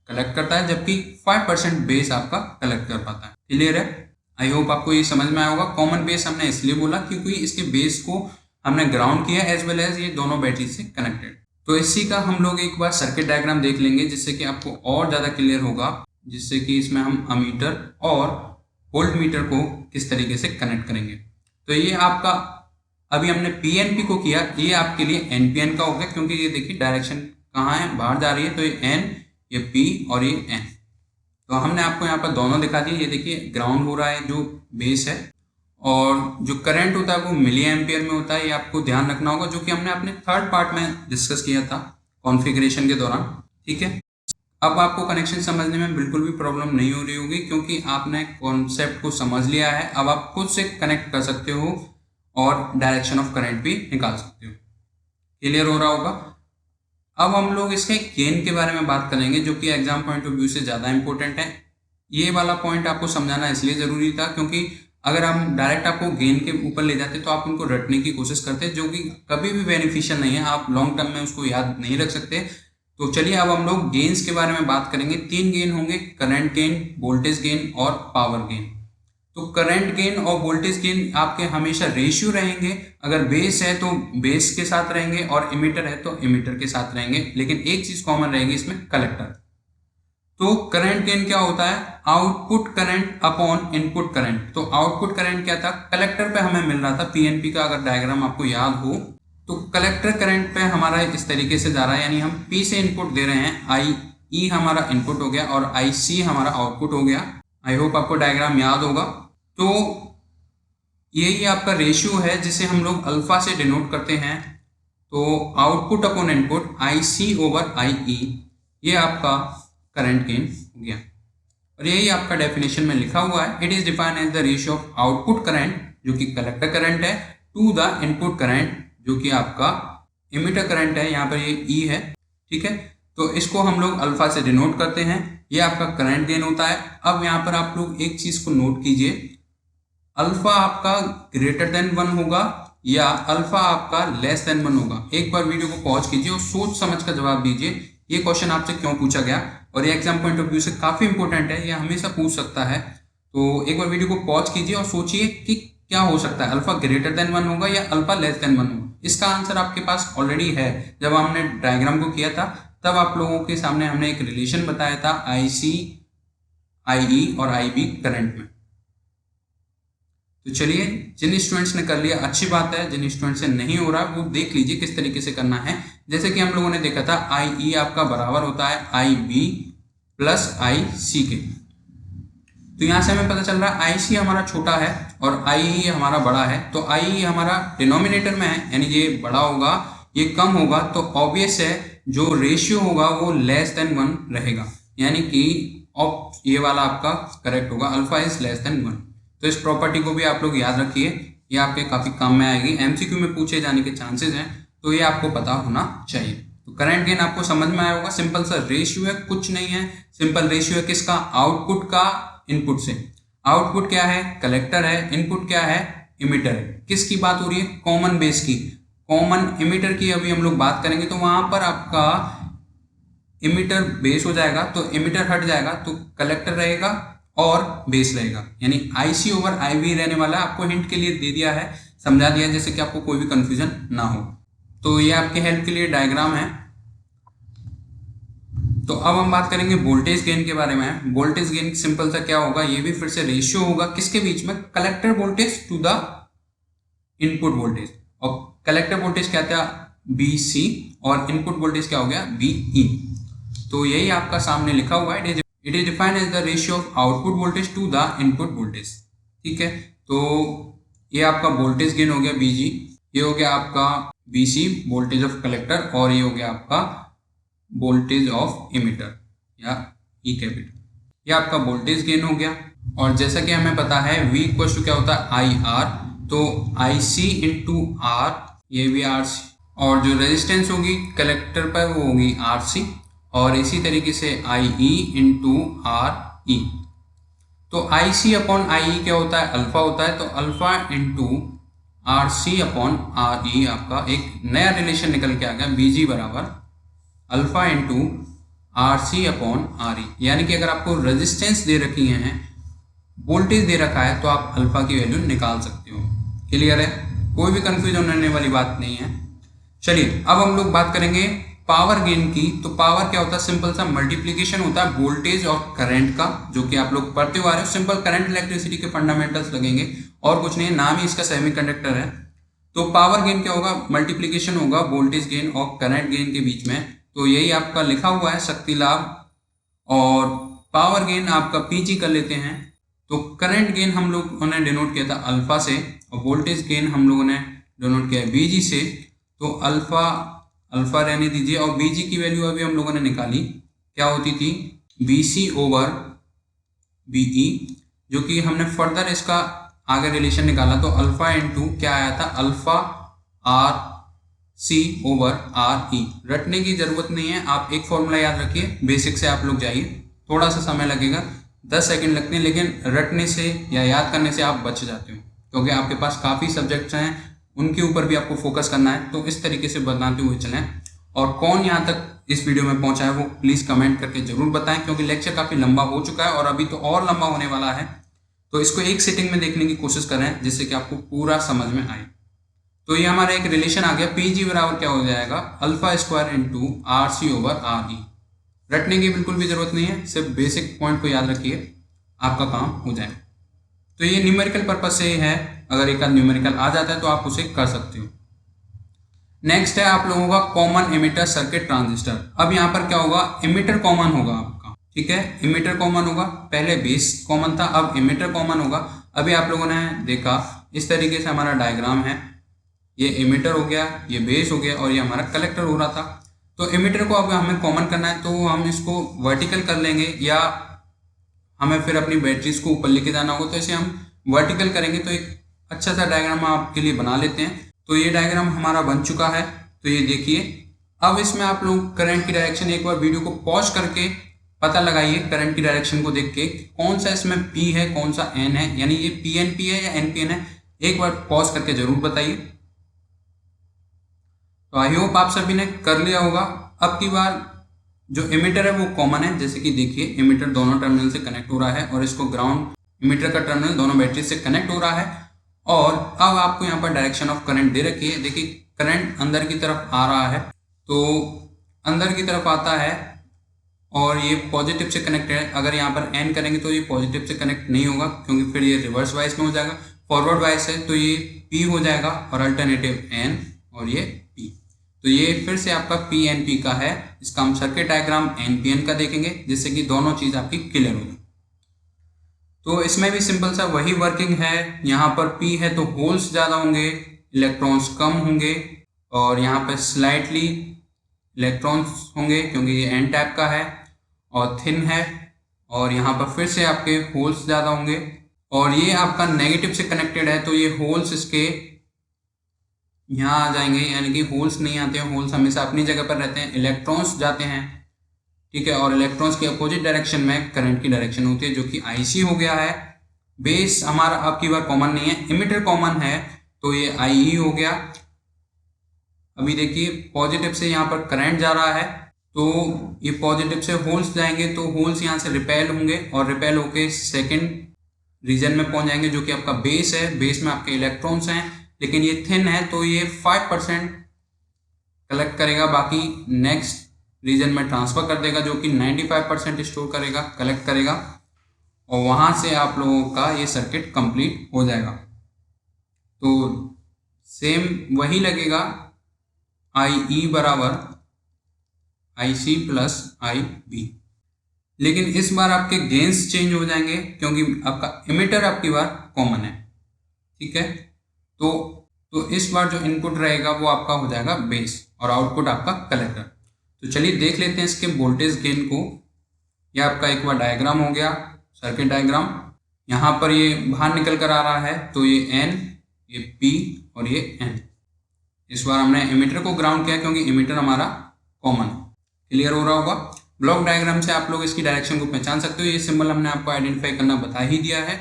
कलेक्ट करता है, जबकि 5% बेस आपका कलेक्ट कर पाता है। क्लियर है? आई होप आपको ये समझ में आया होगा। कॉमन बेस हमने इसलिए बोला क्योंकि इसके बेस को हमने ग्राउंड किया एज वेल एज ये दोनों बैटरी से कनेक्टेड। तो इसी का हम लोग एक बार सर्किट डायग्राम देख लेंगे, जिससे कि आपको और ज़्यादा क्लियर होगा, जिससे कि इसमें हम अमीटर और वोल्ट मीटर को किस तरीके से कनेक्ट करेंगे। तो ये आपका अभी हमने PNP को किया, ये आपके लिए NPN का हो गया, क्योंकि ये देखिए डायरेक्शन कहाँ है, बाहर जा रही है, तो ये N, ये P और ये N। तो हमने आपको यहाँ पर दोनों दिखा दिए। ये देखिए ग्राउंड हो रहा है जो बेस है, और जो करंट होता है वो मिली एम्पियर में होता है। ये आपको ध्यान रखना होगा, जो कि हमने अपने थर्ड पार्ट में डिस्कस किया था कॉन्फ़िगरेशन के दौरान। ठीक है, अब आपको कनेक्शन समझने में बिल्कुल भी प्रॉब्लम नहीं हो रही होगी, क्योंकि आपने कॉन्सेप्ट को समझ लिया है। अब आप खुद से कनेक्ट कर सकते हो और डायरेक्शन ऑफ करंट भी निकाल सकते हो। क्लियर हो रहा होगा। अब हम लोग इसके गेन के बारे में बात करेंगे, जो कि एग्जाम पॉइंट ऑफ व्यू से ज़्यादा इंपॉर्टेंट है। ये वाला पॉइंट आपको समझाना इसलिए ज़रूरी था क्योंकि अगर हम डायरेक्ट आपको गेन के ऊपर ले जाते तो आप उनको रटने की कोशिश करते, जो कि कभी भी बेनिफिशियल नहीं है। आप लॉन्ग टर्म में उसको याद नहीं रख सकते। तो चलिए अब हम लोग गेन्स के बारे में बात करेंगे। 3 गेन होंगे, करंट गेन, वोल्टेज गेन और पावर गेन। तो करंट गेन और वोल्टेज गेन आपके हमेशा रेशियो रहेंगे। अगर बेस है तो बेस के साथ रहेंगे और इमीटर है तो इमीटर के साथ रहेंगे, लेकिन एक चीज कॉमन रहेगी इसमें, कलेक्टर। तो करंट गेन क्या होता है, output current upon input current. तो आउटपुट करंट क्या था, कलेक्टर पे हमें मिल रहा था PNP का, अगर डायग्राम आपको याद हो तो कलेक्टर करंट पे हमारा इस तरीके से जा रहा है, यानी हम P से इनपुट दे रहे हैं, IE हमारा इनपुट हो गया और IC हमारा आउटपुट हो गया। आई होप आपको डायग्राम याद होगा। तो यही आपका रेशियो है जिसे हम लोग अल्फा से डिनोट करते हैं। तो output upon input IC over IE, ये आपका करंट गेन हो गया, और यही आपका डेफिनेशन में लिखा हुआ है। It is defined as the ratio of output current, जो कि कलेक्टर करंट है, टू द इनपुट करंट, जो कि आपका इमीटर करंट है। यहाँ पर ये E है। ठीक है, तो इसको हम लोग अल्फा से डिनोट करते हैं। ये आपका करंट गेन होता है। अब यहाँ पर आप लोग एक चीज को नोट कीजिए, अल्फा आपका ग्रेटर देन 1 होगा या अल्फा आपका लेस देन 1 होगा। एक बार वीडियो को पॉज कीजिए और सोच समझ कर जवाब दीजिए। ये क्वेश्चन आपसे क्यों पूछा गया और ये एग्जाम पॉइंट ऑफ व्यू से काफी इंपॉर्टेंट है, ये हमेशा पूछ सकता है। तो एक बार वीडियो को पॉज कीजिए और सोचिए कि क्या हो सकता है, अल्फा ग्रेटर देन 1 होगा या अल्फा लेस देन 1 होगा। इसका आंसर आपके पास ऑलरेडी है। जब हमने डायग्राम को किया था तब आप लोगों के सामने हमने एक रिलेशन बताया था IC, IE और IB करंट में। तो चलिए, जिन स्टूडेंट्स ने कर लिया अच्छी बात है, जिन स्टूडेंट से नहीं हो रहा वो देख लीजिए किस तरीके से करना है। जैसे कि हम लोगों ने देखा था IE आपका बराबर होता है IB प्लस IC के। तो यहाँ से हमें पता चल रहा है IC हमारा छोटा है और IE हमारा बड़ा है। तो IE हमारा डिनोमिनेटर में है, यानी ये बड़ा होगा, ये कम होगा, तो ऑब्वियस है जो रेशियो होगा वो लेस देन 1 रहेगा, यानी कि ये वाला आपका करेक्ट होगा, अल्फा इज लेस देन 1। तो इस प्रॉपर्टी को भी आप लोग याद रखिए, ये आपके काफी काम में आएगी, MCQ में पूछे जाने के चांसेस हैं, तो ये आपको पता होना चाहिए। तो करंट गेन आपको समझ में आया होगा। सिंपल सा रेशियो है, कुछ नहीं है, सिंपल रेशियो है किसका, आउटपुट का इनपुट से। आउटपुट क्या है, कलेक्टर है, इनपुट क्या है, इमीटर है। किसकी बात हो रही है, कॉमन बेस की, कॉमन इमीटर की अभी हम लोग बात करेंगे। तो वहां पर आपका इमीटर बेस हो जाएगा, तो इमीटर हट जाएगा तो कलेक्टर रहेगा और बेस रहेगा, यानी IC ओवर IB रहने वाला। आपको हिंट के लिए दे दिया है, समझा दिया, जैसे कि आपको कोई भी कंफ्यूजन ना हो। तो ये आपके हेल्प के लिए डायग्राम है। तो अब हम बात करेंगे वोल्टेज गेन के बारे में। वोल्टेज गेन सिंपल सा क्या होगा, ये भी फिर से रेशियो होगा किसके बीच में, collector voltage to the input voltage. और कलेक्टर वोल्टेज क्या था, BC, और इनपुट वोल्टेज क्या हो गया, VE। तो यही आपका सामने लिखा हुआ है, it is defined as the ratio of output voltage to the input voltage. ठीक है, तो ये आपका वोल्टेज गेन हो गया BG, ये हो गया आपका BC वोल्टेज ऑफ कलेक्टर, और ये हो गया आपका वोल्टेज ऑफ इमिटर या ई कैपिटल, ये आपका वोल्टेज गेन हो गया। और जैसा कि हमें पता है V इक्वल टू क्या होता है, IR, तो IC इंटू R, ये भी RC, और जो रेजिस्टेंस होगी कलेक्टर पर वो होगी RC, और इसी तरीके से IE इंटू RE। तो IC अपॉन IE क्या होता है, अल्फा होता है, तो alpha into RC upon RE आपका एक नया रिलेशन निकल के आ गया, BG बराबर alpha into RC upon RE। यानी कि अगर आपको रेजिस्टेंस दे रखी है, वोल्टेज दे रखा है, तो आप अल्फा की वैल्यू निकाल सकते हो। क्लियर है, कोई भी कंफ्यूजन होने वाली बात नहीं है। चलिए अब हम लोग बात करेंगे पावर गेन की। तो पावर क्या होता है, सिंपल सा मल्टीप्लीकेशन होता है वोल्टेज और करंट का, जो कि आप लोग पढ़ते हुए आ रहे हो। सिंपल करंट इलेक्ट्रिसिटी के फंडामेंटल्स लगेंगे और कुछ नहीं है, नाम ही इसका सेमीकंडक्टर है। तो पावर गेन क्या होगा, मल्टीप्लीकेशन होगा वोल्टेज गेन और करंट गेन के बीच में। तो यही आपका लिखा हुआ है शक्ति लाभ, और पावर गेन आपका PG कर लेते हैं। तो करंट गेन हम लोगों ने डिनोट किया था अल्फा से, और वोल्टेज गेन हम लोगों ने डिनोट किया है BG से। तो अल्फा अल्फा रहने दीजिए, और BG की वैल्यू अभी हम लोगों ने निकाली, क्या होती थी, BC ओवर BE, जो कि हमने फर्दर इसका आगे रिलेशन निकाला। तो अल्फा इंटू क्या आया था, अल्फा RC ओवर RE। रटने की जरूरत नहीं है, आप एक फॉर्मूला याद रखिए, बेसिक से आप लोग जाइए, थोड़ा सा समय लगेगा, 10 सेकंड लगते हैं, लेकिन रटने से या याद करने से आप बच जाते हो, क्योंकि आपके पास काफ़ी सब्जेक्ट्स हैं, उनके ऊपर भी आपको फोकस करना है। तो इस तरीके से बताते हुए चलें। और कौन यहाँ तक इस वीडियो में पहुँचा है वो प्लीज़ कमेंट करके जरूर बताएं, क्योंकि लेक्चर काफ़ी लंबा हो चुका है और अभी तो और लंबा होने वाला है। तो इसको एक सिटिंग में देखने की कोशिश करें, जिससे कि आपको पूरा समझ में आए। तो ये हमारा एक रिलेशन आ गया, PG बराबर क्या हो जाएगा, alpha square into RC over RE। रटने की बिल्कुल भी जरूरत नहीं है, सिर्फ बेसिक पॉइंट को याद रखिए, आपका काम हो जाए। तो ये न्यूमेरिकल पर्पज से है, अगर एक आध न्यूमेरिकल आ जाता है तो आप उसे कर सकते हो। नेक्स्ट है आप लोगों का कॉमन एमिटर सर्किट ट्रांजिस्टर। अब यहाँ पर क्या होगा, एमिटर कॉमन होगा आपका, ठीक है, एमिटर कॉमन होगा। पहले बेस कॉमन था, अब एमिटर कॉमन होगा। अभी आप लोगों ने देखा इस तरीके से हमारा डायग्राम है, ये एमिटर हो गया, ये बेस हो गया, और ये हमारा कलेक्टर हो रहा था। तो एमिटर को अब हमें कॉमन करना है, तो हम इसको वर्टिकल कर लेंगे, या हमें फिर अपनी बैटरीज को ऊपर लेके जाना होगा, तो इसे हम वर्टिकल करेंगे। तो एक अच्छा सा डायग्राम आपके लिए बना लेते हैं। तो ये डायग्राम हमारा बन चुका है, तो ये देखिए। अब इसमें आप लोग करंट की डायरेक्शन, एक बार वीडियो को पॉज करके पता लगाइए करंट की डायरेक्शन को देख के, कौन सा इसमें P है कौन सा N है, यानी ये PNP है या NPN है, एक बार पॉज करके जरूर बताइए। तो आई होप आप सभी ने कर लिया होगा। अब की बार जो एमिटर है वो कॉमन है, जैसे कि देखिए एमिटर दोनों टर्मिनल से कनेक्ट हो रहा है, और इसको ग्राउंड, एमिटर का टर्मिनल दोनों बैटरी से कनेक्ट हो रहा है। और अब आपको यहाँ पर डायरेक्शन ऑफ करंट दे रखी है, देखिए करंट अंदर की तरफ आ रहा है, तो अंदर की तरफ आता है और ये पॉजिटिव से कनेक्ट है। अगर यहाँ पर N करेंगे तो ये पॉजिटिव से कनेक्ट नहीं होगा, क्योंकि फिर ये रिवर्स वाइस में हो जाएगा। फॉरवर्ड वाइस है तो ये P हो जाएगा, और अल्टरनेटिव N, और ये P। तो ये फिर से आपका PNP का है। इसका हम सर्किट डायग्राम NPN का देखेंगे, जिससे कि दोनों चीज आपकी क्लियर हो जाए। तो इसमें भी सिंपल सा वही वर्किंग है। यहाँ पर P है तो होल्स ज़्यादा होंगे, इलेक्ट्रॉन्स कम होंगे, और यहाँ पर स्लाइटली इलेक्ट्रॉन्स होंगे, क्योंकि ये N टाइप का है और थिन है। और यहाँ पर फिर से आपके होल्स ज़्यादा होंगे, और ये आपका नेगेटिव से कनेक्टेड है, तो ये होल्स इसके यहाँ आ जाएंगे, यानी कि होल्स नहीं आते हैं, होल्स हमेशा अपनी जगह पर रहते हैं, इलेक्ट्रॉन्स जाते हैं, ठीक है। और इलेक्ट्रॉन्स के अपोजिट डायरेक्शन में करंट की डायरेक्शन होती है, जो कि IC हो गया है। बेस हमारा अब की बार कॉमन नहीं है, एमिटर कॉमन है, तो ये IE हो गया। अभी देखिए पॉजिटिव से यहाँ पर करंट जा रहा है, तो ये पॉजिटिव से होल्स जाएंगे, तो होल्स यहाँ से रिपेल होंगे, और रिपेल होके सेकेंड रीजन में पहुंच जाएंगे, जो कि आपका बेस है। बेस में आपके इलेक्ट्रॉन्स हैं, लेकिन ये थिन है, तो ये 5% कलेक्ट करेगा, बाकी नेक्स्ट रीजन में ट्रांसफ़र कर देगा, जो कि 95% स्टोर करेगा, कलेक्ट करेगा, और वहाँ से आप लोगों का ये सर्किट कंप्लीट हो जाएगा। तो सेम वही लगेगा, IE बराबर IC प्लस IB, लेकिन इस बार आपके गेन्स चेंज हो जाएंगे क्योंकि आपका एमिटर आपकी बार कॉमन है। ठीक है, तो इस बार जो इनपुट रहेगा वो आपका हो जाएगा बेस और आउटपुट आपका कलेक्टर। तो चलिए देख लेते हैं इसके वोल्टेज गेन को। यह आपका एक बार डायग्राम हो गया, सर्किट डायग्राम। यहाँ पर ये बाहर निकल कर आ रहा है, तो ये N, ये P और ये N। इस बार हमने एमिटर को ग्राउंड किया क्योंकि एमिटर हमारा कॉमन। क्लियर हो रहा होगा। ब्लॉक डायग्राम से आप लोग इसकी डायरेक्शन को पहचान सकते हो। ये सिंबल हमने आपको आइडेंटिफाई करना बता ही दिया है।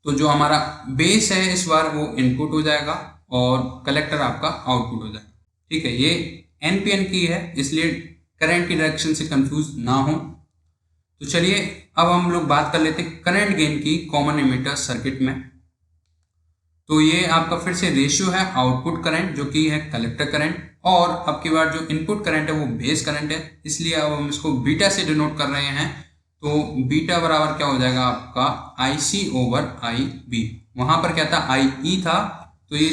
तो जो हमारा बेस है इस बार वो इनपुट हो जाएगा और कलेक्टर आपका आउटपुट हो जाएगा। ठीक है, ये NPN की है, इसलिए करंट की डायरेक्शन से कंफ्यूज ना हो। तो चलिए अब हम लोग बात कर लेते हैं करंट गेन की कॉमन एमिटर सर्किट में। तो ये आपका फिर से रेशियो है आउटपुट करंट जो कि है कलेक्टर करंट, और अब की बार जो इनपुट करंट है वो बेस करंट है, इसलिए अब हम इसको बीटा से डिनोट कर रहे हैं। तो बीटा बराबर क्या हो जाएगा आपका IC ओवर IB। वहां पर क्या था IE था, तो ये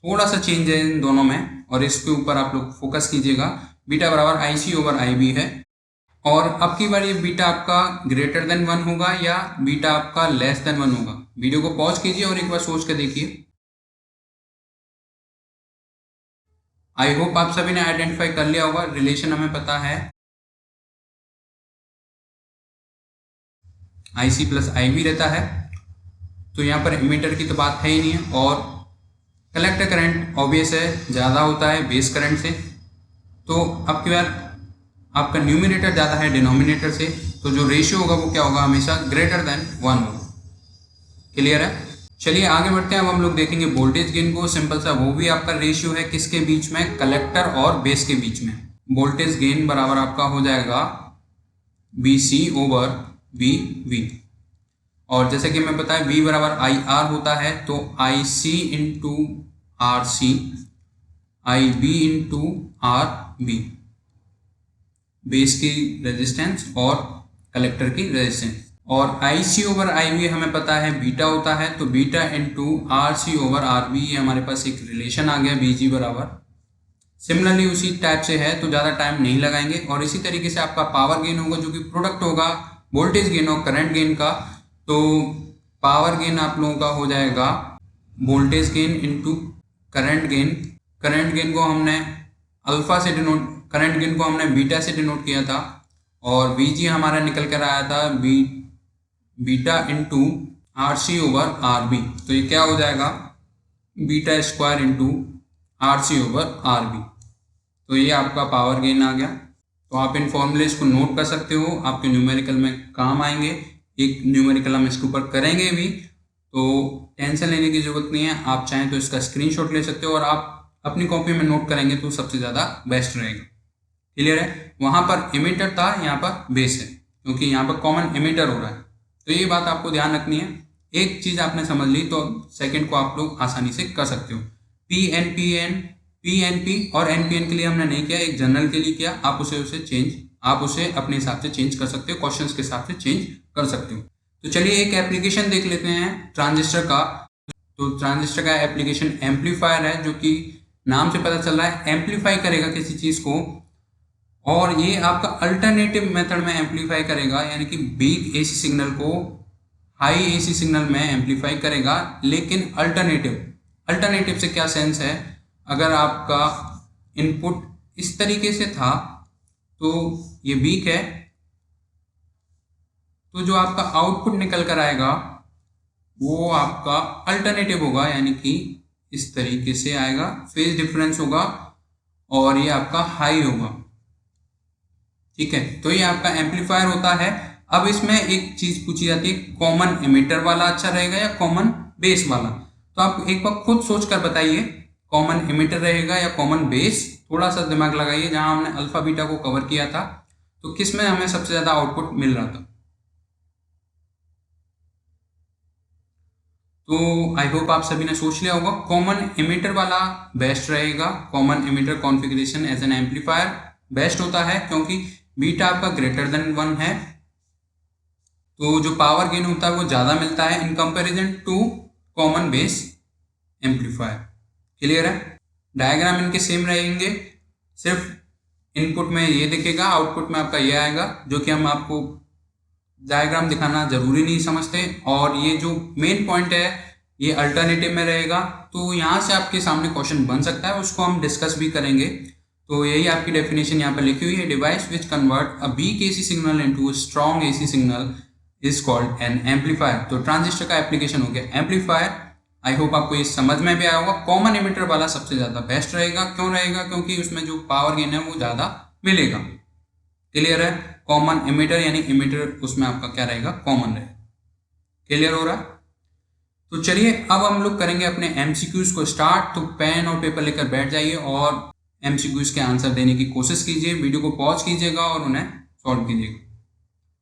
थोड़ा सा चेंज है इन दोनों में, और इसके ऊपर आप लोग फोकस कीजिएगा। बीटा बराबर IC ओवर IB है, और अब की बार ये बीटा आपका ग्रेटर देन 1 होगा या बीटा आपका लेस देन 1 होगा। वीडियो को पॉज कीजिए और एक बार सोच कर देखिए। आई होप आप सभी ने आइडेंटिफाई कर लिया होगा। रिलेशन हमें पता है, IC प्लस IB रहता है, तो यहाँ पर एमिटर की तो बात है ही नहीं है। और कलेक्टर करंट ऑब्वियस है, ज़्यादा होता है बेस करंट से। तो अब की बार आपका न्यूमिनेटर ज़्यादा है डिनोमिनेटर से, तो जो रेशियो होगा वो क्या होगा, हमेशा ग्रेटर देन 1 होगा। क्लियर है। चलिए आगे बढ़ते हैं। अब हम लोग देखेंगे वोल्टेज गेन को। सिंपल सा, वो भी आपका रेशियो है किसके बीच में, कलेक्टर और बेस के बीच में। वोल्टेज गेन बराबर आपका हो जाएगा BC ओवर VV, और जैसे कि मैं बताया V बराबर IR होता है, तो IC into RC, IB into RB, base की रेजिस्टेंस और कलेक्टर की रेजिस्टेंस। और IC ओवर IB हमें पता है बीटा होता है, तो beta into RC over RB, ये हमारे पास एक रिलेशन आ गया BG बराबर। सिमिलरली उसी टाइप से है, तो ज़्यादा टाइम नहीं लगाएंगे। और इसी तरीके से आपका पावर गेन होगा जो कि प्रोडक्ट होगा वोल्टेज गेन और करंट गेन का। तो पावर गेन आप लोगों का हो जाएगा voltage gain into current gain. Current gain को हमने अल्फा से डिनोट, करंट गेन को हमने बीटा से डिनोट किया था, और VG हमारा निकल कर आया था beta into RC over RB। तो ये क्या हो जाएगा, beta square into RC over RB। तो ये आपका पावर गेन आ गया। तो आप इन फॉर्मूलेस को नोट कर सकते हो, आपके न्यूमेरिकल में काम आएंगे। एक न्यूमेरिकल हम इसके ऊपर करेंगे भी, तो टेंशन लेने की जरूरत नहीं है। आप चाहें तो इसका स्क्रीनशॉट ले सकते हो और आप अपनी कॉपी में नोट करेंगे तो सबसे ज़्यादा बेस्ट रहेगा। क्लियर है। वहाँ पर एमिटर था, यहाँ पर बेस है, क्योंकि यहाँ पर कॉमन एमिटर हो रहा है। तो ये बात आपको ध्यान रखनी है। एक चीज़ आपने समझ ली तो सेकंड को आप लोग आसानी से कर सकते हो। PNP और NPN के लिए हमने नहीं किया, एक जनरल के लिए किया। आप उसे अपने हिसाब से चेंज कर सकते हो, क्वेश्चंस के हिसाब से चेंज कर सकते हो। तो चलिए एक एप्लीकेशन देख लेते हैं ट्रांजिस्टर का। तो ट्रांजिस्टर का एप्लीकेशन एम्पलीफायर है, जो कि नाम से पता चल रहा है एम्पलीफाई करेगा किसी चीज़ को, और ये आपका अल्टरनेटिव मेथड में एम्पलीफाई करेगा, यानी कि वीक AC सिग्नल को हाई AC सिग्नल में एम्पलीफाई करेगा। लेकिन अल्टरनेटिव से क्या सेंस है, अगर आपका इनपुट इस तरीके से था तो ये वीक है, तो जो आपका आउटपुट निकल कर आएगा वो आपका अल्टरनेटिव होगा, यानी कि इस तरीके से आएगा, फेज डिफरेंस होगा और ये आपका हाई होगा। ठीक है, तो ये आपका एम्पलीफायर होता है। अब इसमें एक चीज पूछी जाती है, कॉमन एमिटर वाला अच्छा रहेगा या कॉमन बेस वाला। तो आप एक बार खुद सोच कर बताइए, कॉमन एमिटर रहेगा या कॉमन बेस। थोड़ा सा दिमाग लगाइए। जहां हमने अल्फा बीटा को कवर किया था, तो किस में हमें सबसे ज्यादा आउटपुट मिल रहा था। तो आई होप आप सभी ने सोच लिया होगा। कॉमन एमिटर वाला बेस्ट रहेगा, common emitter configuration as an amplifier. Best होता है, क्योंकि बीटा आपका ग्रेटर देन 1 है, तो जो पावर गेन होता है वो ज़्यादा मिलता है in comparison to common base amplifier. Clear है? डायग्राम इनके सेम रहेंगे, सिर्फ इनपुट में ये दिखेगा, आउटपुट में आपका ये आएगा, जो कि हम आपको डायग्राम दिखाना जरूरी नहीं समझते। और ये जो मेन पॉइंट है ये अल्टरनेटिव में रहेगा, तो यहाँ से आपके सामने क्वेश्चन बन सकता है, उसको हम डिस्कस भी करेंगे। तो यही आपकी डेफिनेशन यहाँ पर लिखी हुई है, device which convert a weak AC signal into strong AC signal is called an amplifier. तो ट्रांजिस्टर का एप्लीकेशन हो गया एम्पलीफायर। आई होप आपको ये समझ में भी आया होगा। कॉमन एमिटर वाला सबसे ज़्यादा बेस्ट रहेगा, क्यों रहेगा? क्योंकि उसमें जो पावर गेन है वो ज़्यादा मिलेगा। क्लियर है? कॉमन एमिटर यानी एमिटर उसमें आपका क्या रहेगा? कॉमन रहेगा। क्लियर हो रहा है? तो चलिए अब हम लोग करेंगे अपने एमसीक्यूज को स्टार्ट। तो पेन और पेपर लेकर बैठ जाइए और एमसीक्यूज के आंसर देने की कोशिश कीजिए। वीडियो को पॉज कीजिएगा और उन्हें सॉल्व कीजिएगा।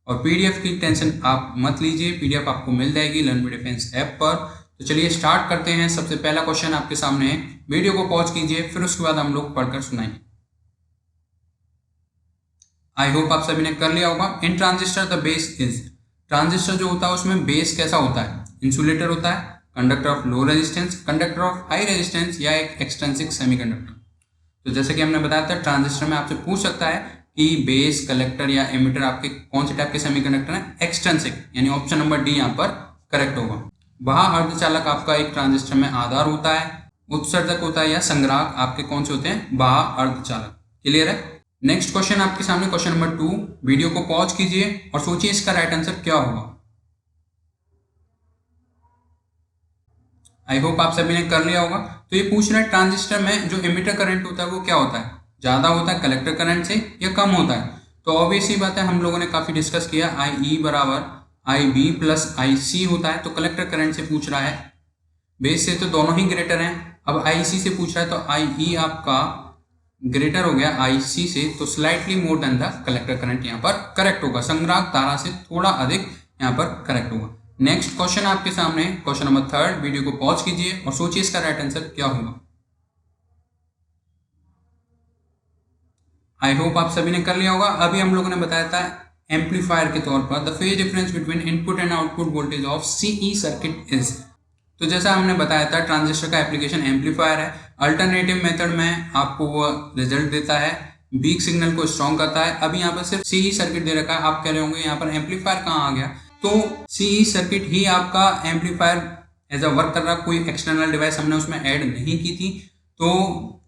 और पीडीएफ की टेंशन आप मत लीजिए, पीडीएफ आपको मिल जाएगी लर्न विद डिफेंस ऐप पर। तो चलिए स्टार्ट करते हैं। सबसे पहला क्वेश्चन आपके सामने है, वीडियो को पॉज कीजिए, फिर उसके बाद हम लोग पढ़कर सुनाएंगे। आई होप आप सभी ने कर लिया होगा। In transistor the base is, transistor जो होता है उसमें बेस कैसा होता है? इंसुलेटर होता है, conductor of low resistance, conductor of high resistance, या एक एक्सट्रिंसिक सेमीकंडक्टर। तो जैसे कि हमने बताया था, ट्रांजिस्टर में आपसे पूछ सकता है कि बेस, कलेक्टर या एमिटर आपके कौन से टाइप के सेमीकंडक्टर हैं? एक्सट्रिंसिक, यानी ऑप्शन नंबर डी यहाँ पर करेक्ट होगा। वहाँ अर्धचालक आपका एक ट्रांजिस्टर में आधार होता है, उत्सर्जक होता है या संग्राहक आपके कौन से होते हैं? बाह्य अर्धचालक। क्लियर है? नेक्स्ट क्वेश्चन आपके सामने, क्वेश्चन नंबर 2। वीडियो को पॉज कीजिए और सोचिए इसका राइट आंसर क्या होगा। आई होप आप सभी ने कर लिया होगा। तो ये पूछ रहे हैं ट्रांजिस्टर में जो एमिटर करंट होता है वो क्या होता है? ज्यादा होता है कलेक्टर करंट से या कम होता है? तो ऑब्वियस ही बात है, हम लोगों ने काफी डिस्कस किया, आई बराबर आई बी प्लस आई सी होता है। तो कलेक्टर करंट से पूछ रहा है, बेस से तो दोनों ही ग्रेटर हैं। अब आई सी से पूछ रहा है, तो आई ई आपका ग्रेटर हो गया आई सी से, तो slightly more than the collector current यहाँ पर करेक्ट होगा। संग्राहक धारा से थोड़ा अधिक यहाँ पर करेक्ट होगा। नेक्स्ट क्वेश्चन आपके सामने, क्वेश्चन नंबर 3। वीडियो को पॉज कीजिए और सोचिए इसका राइट आंसर क्या होगा। आई होप आप सभी ने कर लिया होगा। अभी हम लोगों ने बताया था एम्पलीफायर के तौर पर the phase difference between input and output voltage of CE circuit is. तो जैसा हमने बताया था, ट्रांजिस्टर का एप्लीकेशन एम्पलीफायर है। अल्टरनेटिव मेथड में आपको वो रिजल्ट देता है, वीक सिग्नल को स्ट्रॉन्ग करता है। अभी यहाँ पर सिर्फ सीई सर्किट दे रखा है, आप कह रहे होंगे यहाँ पर एम्पलीफायर कहाँ आ गया? तो सीई सर्किट ही आपका एम्पलीफायर एज अ वर्क कर रहा, कोई एक्सटर्नल डिवाइस हमने उसमें ऐड नहीं की थी। तो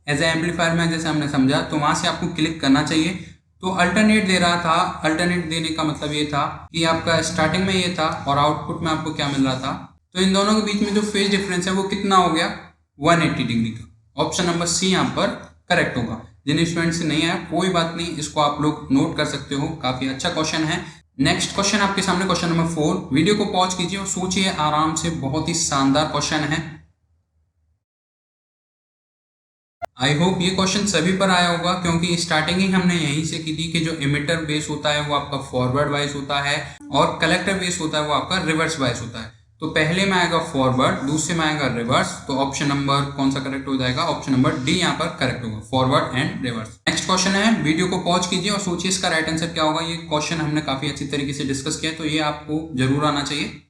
एज ए एम्पलीफायर में जैसे हमने समझा, तो वहां से आपको क्लिक करना चाहिए। तो अल्टरनेट दे रहा था, अल्टरनेट देने का मतलब ये था कि आपका स्टार्टिंग में ये था और आउटपुट में आपको क्या मिल रहा था। तो इन दोनों के बीच में जो फेज डिफरेंस है वो कितना हो गया? 180 डिग्री का। ऑप्शन नंबर सी यहाँ पर करेक्ट होगा। जिन स्टूडेंट से नहीं आया कोई बात नहीं, इसको आप लोग नोट कर सकते हो, काफी अच्छा क्वेश्चन है। नेक्स्ट क्वेश्चन आपके सामने, क्वेश्चन नंबर 4। वीडियो को पॉज कीजिए और सोचिए आराम से, बहुत ही शानदार क्वेश्चन है। आई होप ये क्वेश्चन सभी पर आया होगा, क्योंकि स्टार्टिंग ही हमने यहीं से की थी कि जो इमिटर बेस होता है वो आपका फॉरवर्ड वाइज होता है और कलेक्टर बेस होता है वो आपका रिवर्स वाइज होता है। तो पहले में आएगा फॉरवर्ड, दूसरे में आएगा रिवर्स। तो ऑप्शन नंबर कौन सा करेक्ट हो जाएगा? ऑप्शन नंबर डी यहाँ पर करेक्ट होगा, forward and reverse. Next question है, वीडियो को पॉज कीजिए और सोचिए इसका राइट आंसर क्या होगा। ये क्वेश्चन हमने काफी अच्छी तरीके से डिस्कस किया, तो ये आपको जरूर आना चाहिए।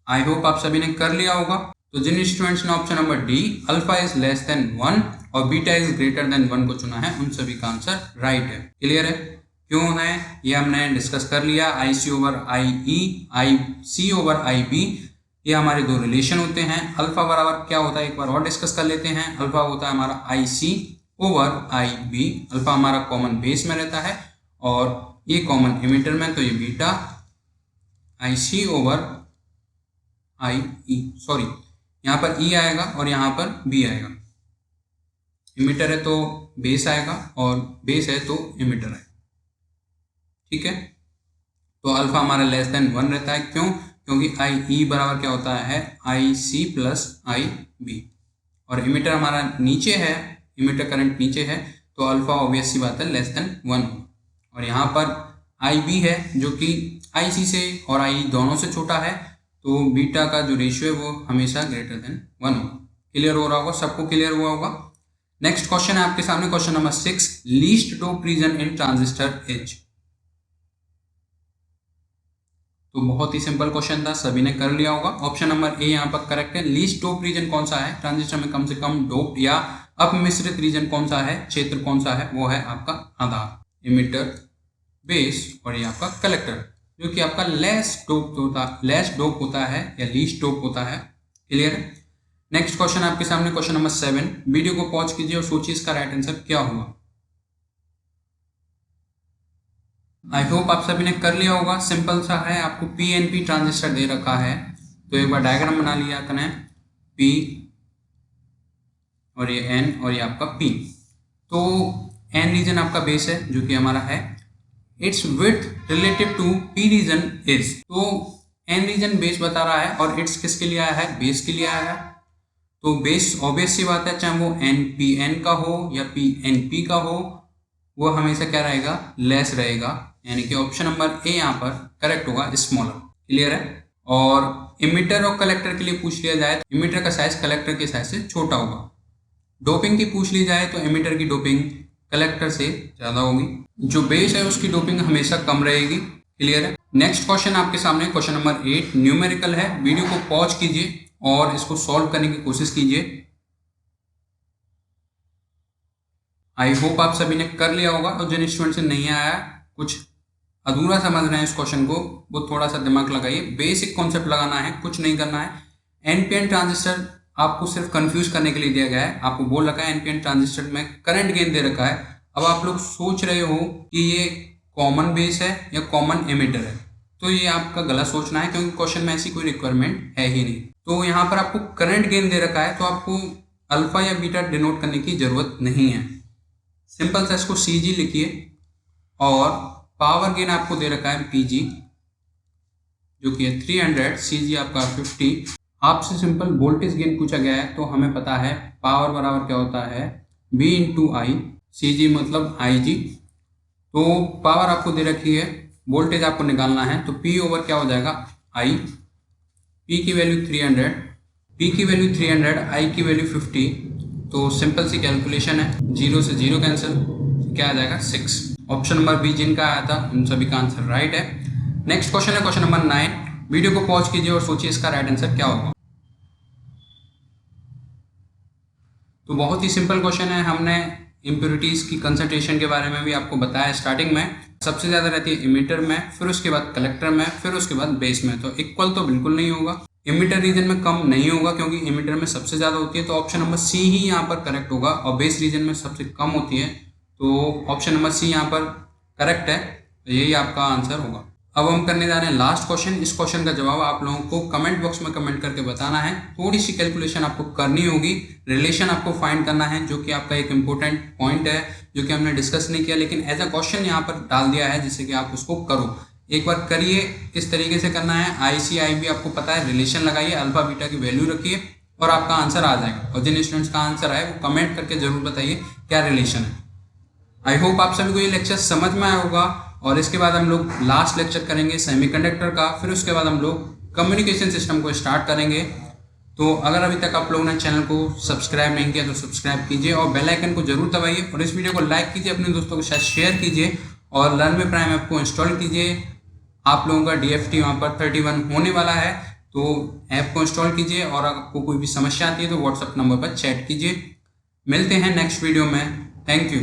आई होप आप सभी ने कर लिया होगा। तो जिन स्टूडेंट्स ने option number D alpha is less than 1 और बीटा इज ग्रेटर देन 1 को चुना है, उन सभी का आंसर राइट है। क्लियर है? क्यों है ये हमने डिस्कस कर लिया। I C over I E, I C over I B, ये हमारे दो रिलेशन होते हैं। अल्फा बराबर क्या होता है एक बार और डिस्कस कर लेते हैं। अल्फा होता है हमारा आई C over I B. Alpha हमारा कॉमन बेस में रहता है और ये कॉमन इमिटर में, तो ये beta I C over I E, sorry यहाँ पर ई आएगा और यहाँ पर बी आएगा। इमिटर है तो बेस आएगा और बेस है तो इमिटर है। ठीक है? तो अल्फा हमारा लेस देन 1 रहता है। क्यों? क्योंकि आई ई बराबर क्या होता है? आई सी प्लस आई बी। और इमिटर हमारा नीचे है, इमिटर करंट नीचे है, तो अल्फा ऑब्वियस सी बात है लेस देन 1 होगा। और यहाँ पर आई बी है जो कि आई सी से और आई दोनों से छोटा है, तो बीटा का जो रेशियो है वो हमेशा ग्रेटर देन 1 होगा। क्लियर हो रहा होगा? सबको क्लियर हुआ होगा? नेक्स्ट क्वेश्चन है आपके सामने, question number 6, least dope region in transistor is. तो बहुत ही सिंपल क्वेश्चन था, सभी ने कर लिया होगा। ऑप्शन नंबर ए यहाँ पर करेक्ट है। लीस्ट डोप रीजन कौन सा है, ट्रांजिस्टर में कम से कम डोप या अपमिश्रित रीजन कौन सा है, क्षेत्र कौन सा है, वो है आपका आधार, इमिटर, बेस और ये आपका कलेक्टर, जो कि आपका लेस डोप होता है या लीस्ट डोप होता है। क्लियर है। नेक्स्ट क्वेश्चन आपके सामने, क्वेश्चन नंबर 7, वीडियो को पॉज कीजिए और सोचिए इसका राइट आंसर क्या होगा। आई होप आप सभी ने कर लिया होगा। सिंपल सा है, आपको पीएनपी ट्रांजिस्टर दे रखा है, तो एक बार डायग्राम बना लिया करें, पी और ये एन और ये आपका पी। तो एन रीजन आपका बेस है जो कि हमारा है, its width relative to P region is. तो एन रीजन बेस बता रहा है और इट्स किसके लिए आया है, बेस के लिए आया है। तो बेस ऑब्वियस सी बात है, चाहे वो एन पी एन का हो या पी एन पी का हो, वो हमेशा क्या रहेगा, लेस रहेगा, यानी कि ऑप्शन नंबर ए यहाँ पर करेक्ट होगा, स्मॉलर। क्लियर है। और इमीटर और कलेक्टर के लिए पूछ लिया जाए तो इमीटर का साइज कलेक्टर के साइज से छोटा होगा। डोपिंग की पूछ ली जाए तो इमीटर की डोपिंग कलेक्टर से ज्यादा होगी। जो बेस है उसकी डोपिंग हमेशा कम रहेगी। क्लियर है। नेक्स्ट क्वेश्चन आपके सामने, क्वेश्चन नंबर 8, न्यूमेरिकल है। वीडियो को पॉज कीजिए और इसको सॉल्व करने की कोशिश कीजिए। आई होप आप सभी ने कर लिया होगा, और जिन स्टूडेंट से नहीं आया, कुछ अधूरा समझ रहे हैं इस क्वेश्चन को, वो थोड़ा सा दिमाग लगाइए। बेसिक कॉन्सेप्ट लगाना है, कुछ नहीं करना है। एनपीएन ट्रांजिस्टर आपको सिर्फ कंफ्यूज करने के लिए दिया गया है। आपको बोल रखा है एनपीएन ट्रांजिस्टर में करंट गेन दे रखा है। अब आप लोग सोच रहे हो कि ये कॉमन बेस है या कॉमन एमिटर है, तो ये आपका गलत सोचना है, क्योंकि क्वेश्चन में ऐसी कोई रिक्वायरमेंट है ही नहीं। तो यहाँ पर आपको करंट गेन दे रखा है, तो आपको अल्फा या बीटा डिनोट करने की जरूरत नहीं है। सिंपल सा इसको सीजी लिखिए, और पावर गेन आपको दे रखा है पीजी, जो कि है 300, सीजी आपका 50। आपसे सिंपल वोल्टेज गेन पूछा गया है, तो हमें पता है पावर बराबर क्या होता है, V इंटू आई, सीजी मतलब IG। तो पावर आपको दे रखी है, वोल्टेज आपको निकालना है, तो P ओवर क्या हो जाएगा, I। P की वैल्यू 300, P की वैल्यू 300, I की वैल्यू 50। तो सिंपल सी कैलकुलेशन है, 0 से 0 कैंसिल, क्या आ जाएगा 6। ऑप्शन नंबर बी जिनका आया था उन सभी का आंसर राइट है। नेक्स्ट क्वेश्चन है क्वेश्चन नंबर 9। वीडियो को पॉज कीजिए और सोचिए इसका राइट आंसर क्या होगा। तो बहुत ही सिंपल क्वेश्चन है। हमने इम्प्योरिटीज की कंसंट्रेशन के बारे में भी आपको बताया स्टार्टिंग में। सबसे ज़्यादा रहती है इमीटर में, फिर उसके बाद कलेक्टर में, फिर उसके बाद बेस में। तो इक्वल तो बिल्कुल नहीं होगा, इमीटर रीजन में कम नहीं होगा, क्योंकि इमीटर में सबसे ज़्यादा होती है। तो ऑप्शन नंबर सी ही यहाँ पर करेक्ट होगा, और बेस रीजन में सबसे कम होती है। तो ऑप्शन नंबर सी यहाँ पर करेक्ट है, तो यही आपका आंसर होगा। अब हम करने जा रहे हैं लास्ट क्वेश्चन। इस क्वेश्चन का जवाब आप लोगों को कमेंट बॉक्स में कमेंट करके बताना है। थोड़ी सी कैलकुलेशन आपको करनी होगी, रिलेशन आपको फाइंड करना है, जो कि आपका एक इंपॉर्टेंट पॉइंट है, जो कि हमने डिस्कस नहीं किया, लेकिन एज अ क्वेश्चन यहाँ पर डाल दिया है, जिससे कि आप उसको करो। एक बार करिए, किस तरीके से करना है। IC/IB आपको पता है, रिलेशन लगाइए, अल्फा बीटा की वैल्यू रखिए, और आपका आंसर आ जाएगा। और जिन स्टूडेंट्स का आंसर आए वो कमेंट करके जरूर बताइए क्या रिलेशन है। आई होप आप सभी को ये लेक्चर समझ में आया होगा, और इसके बाद हम लोग लास्ट लेक्चर करेंगे सेमीकंडक्टर का, फिर उसके बाद हम लोग कम्युनिकेशन सिस्टम को स्टार्ट करेंगे। तो अगर अभी तक आप लोगों ने चैनल को सब्सक्राइब नहीं किया तो सब्सक्राइब कीजिए, और बेल आइकन को जरूर दबाइए, और इस वीडियो को लाइक कीजिए, अपने दोस्तों के साथ शेयर कीजिए, और लर्न विद प्राइम ऐप को इंस्टॉल कीजिए। आप लोगों का DFT वहाँ पर 31 होने वाला है, तो ऐप को इंस्टॉल कीजिए, और आपको कोई भी समस्या आती है तो व्हाट्सएप नंबर पर चैट कीजिए। मिलते हैं नेक्स्ट वीडियो में। Thank you.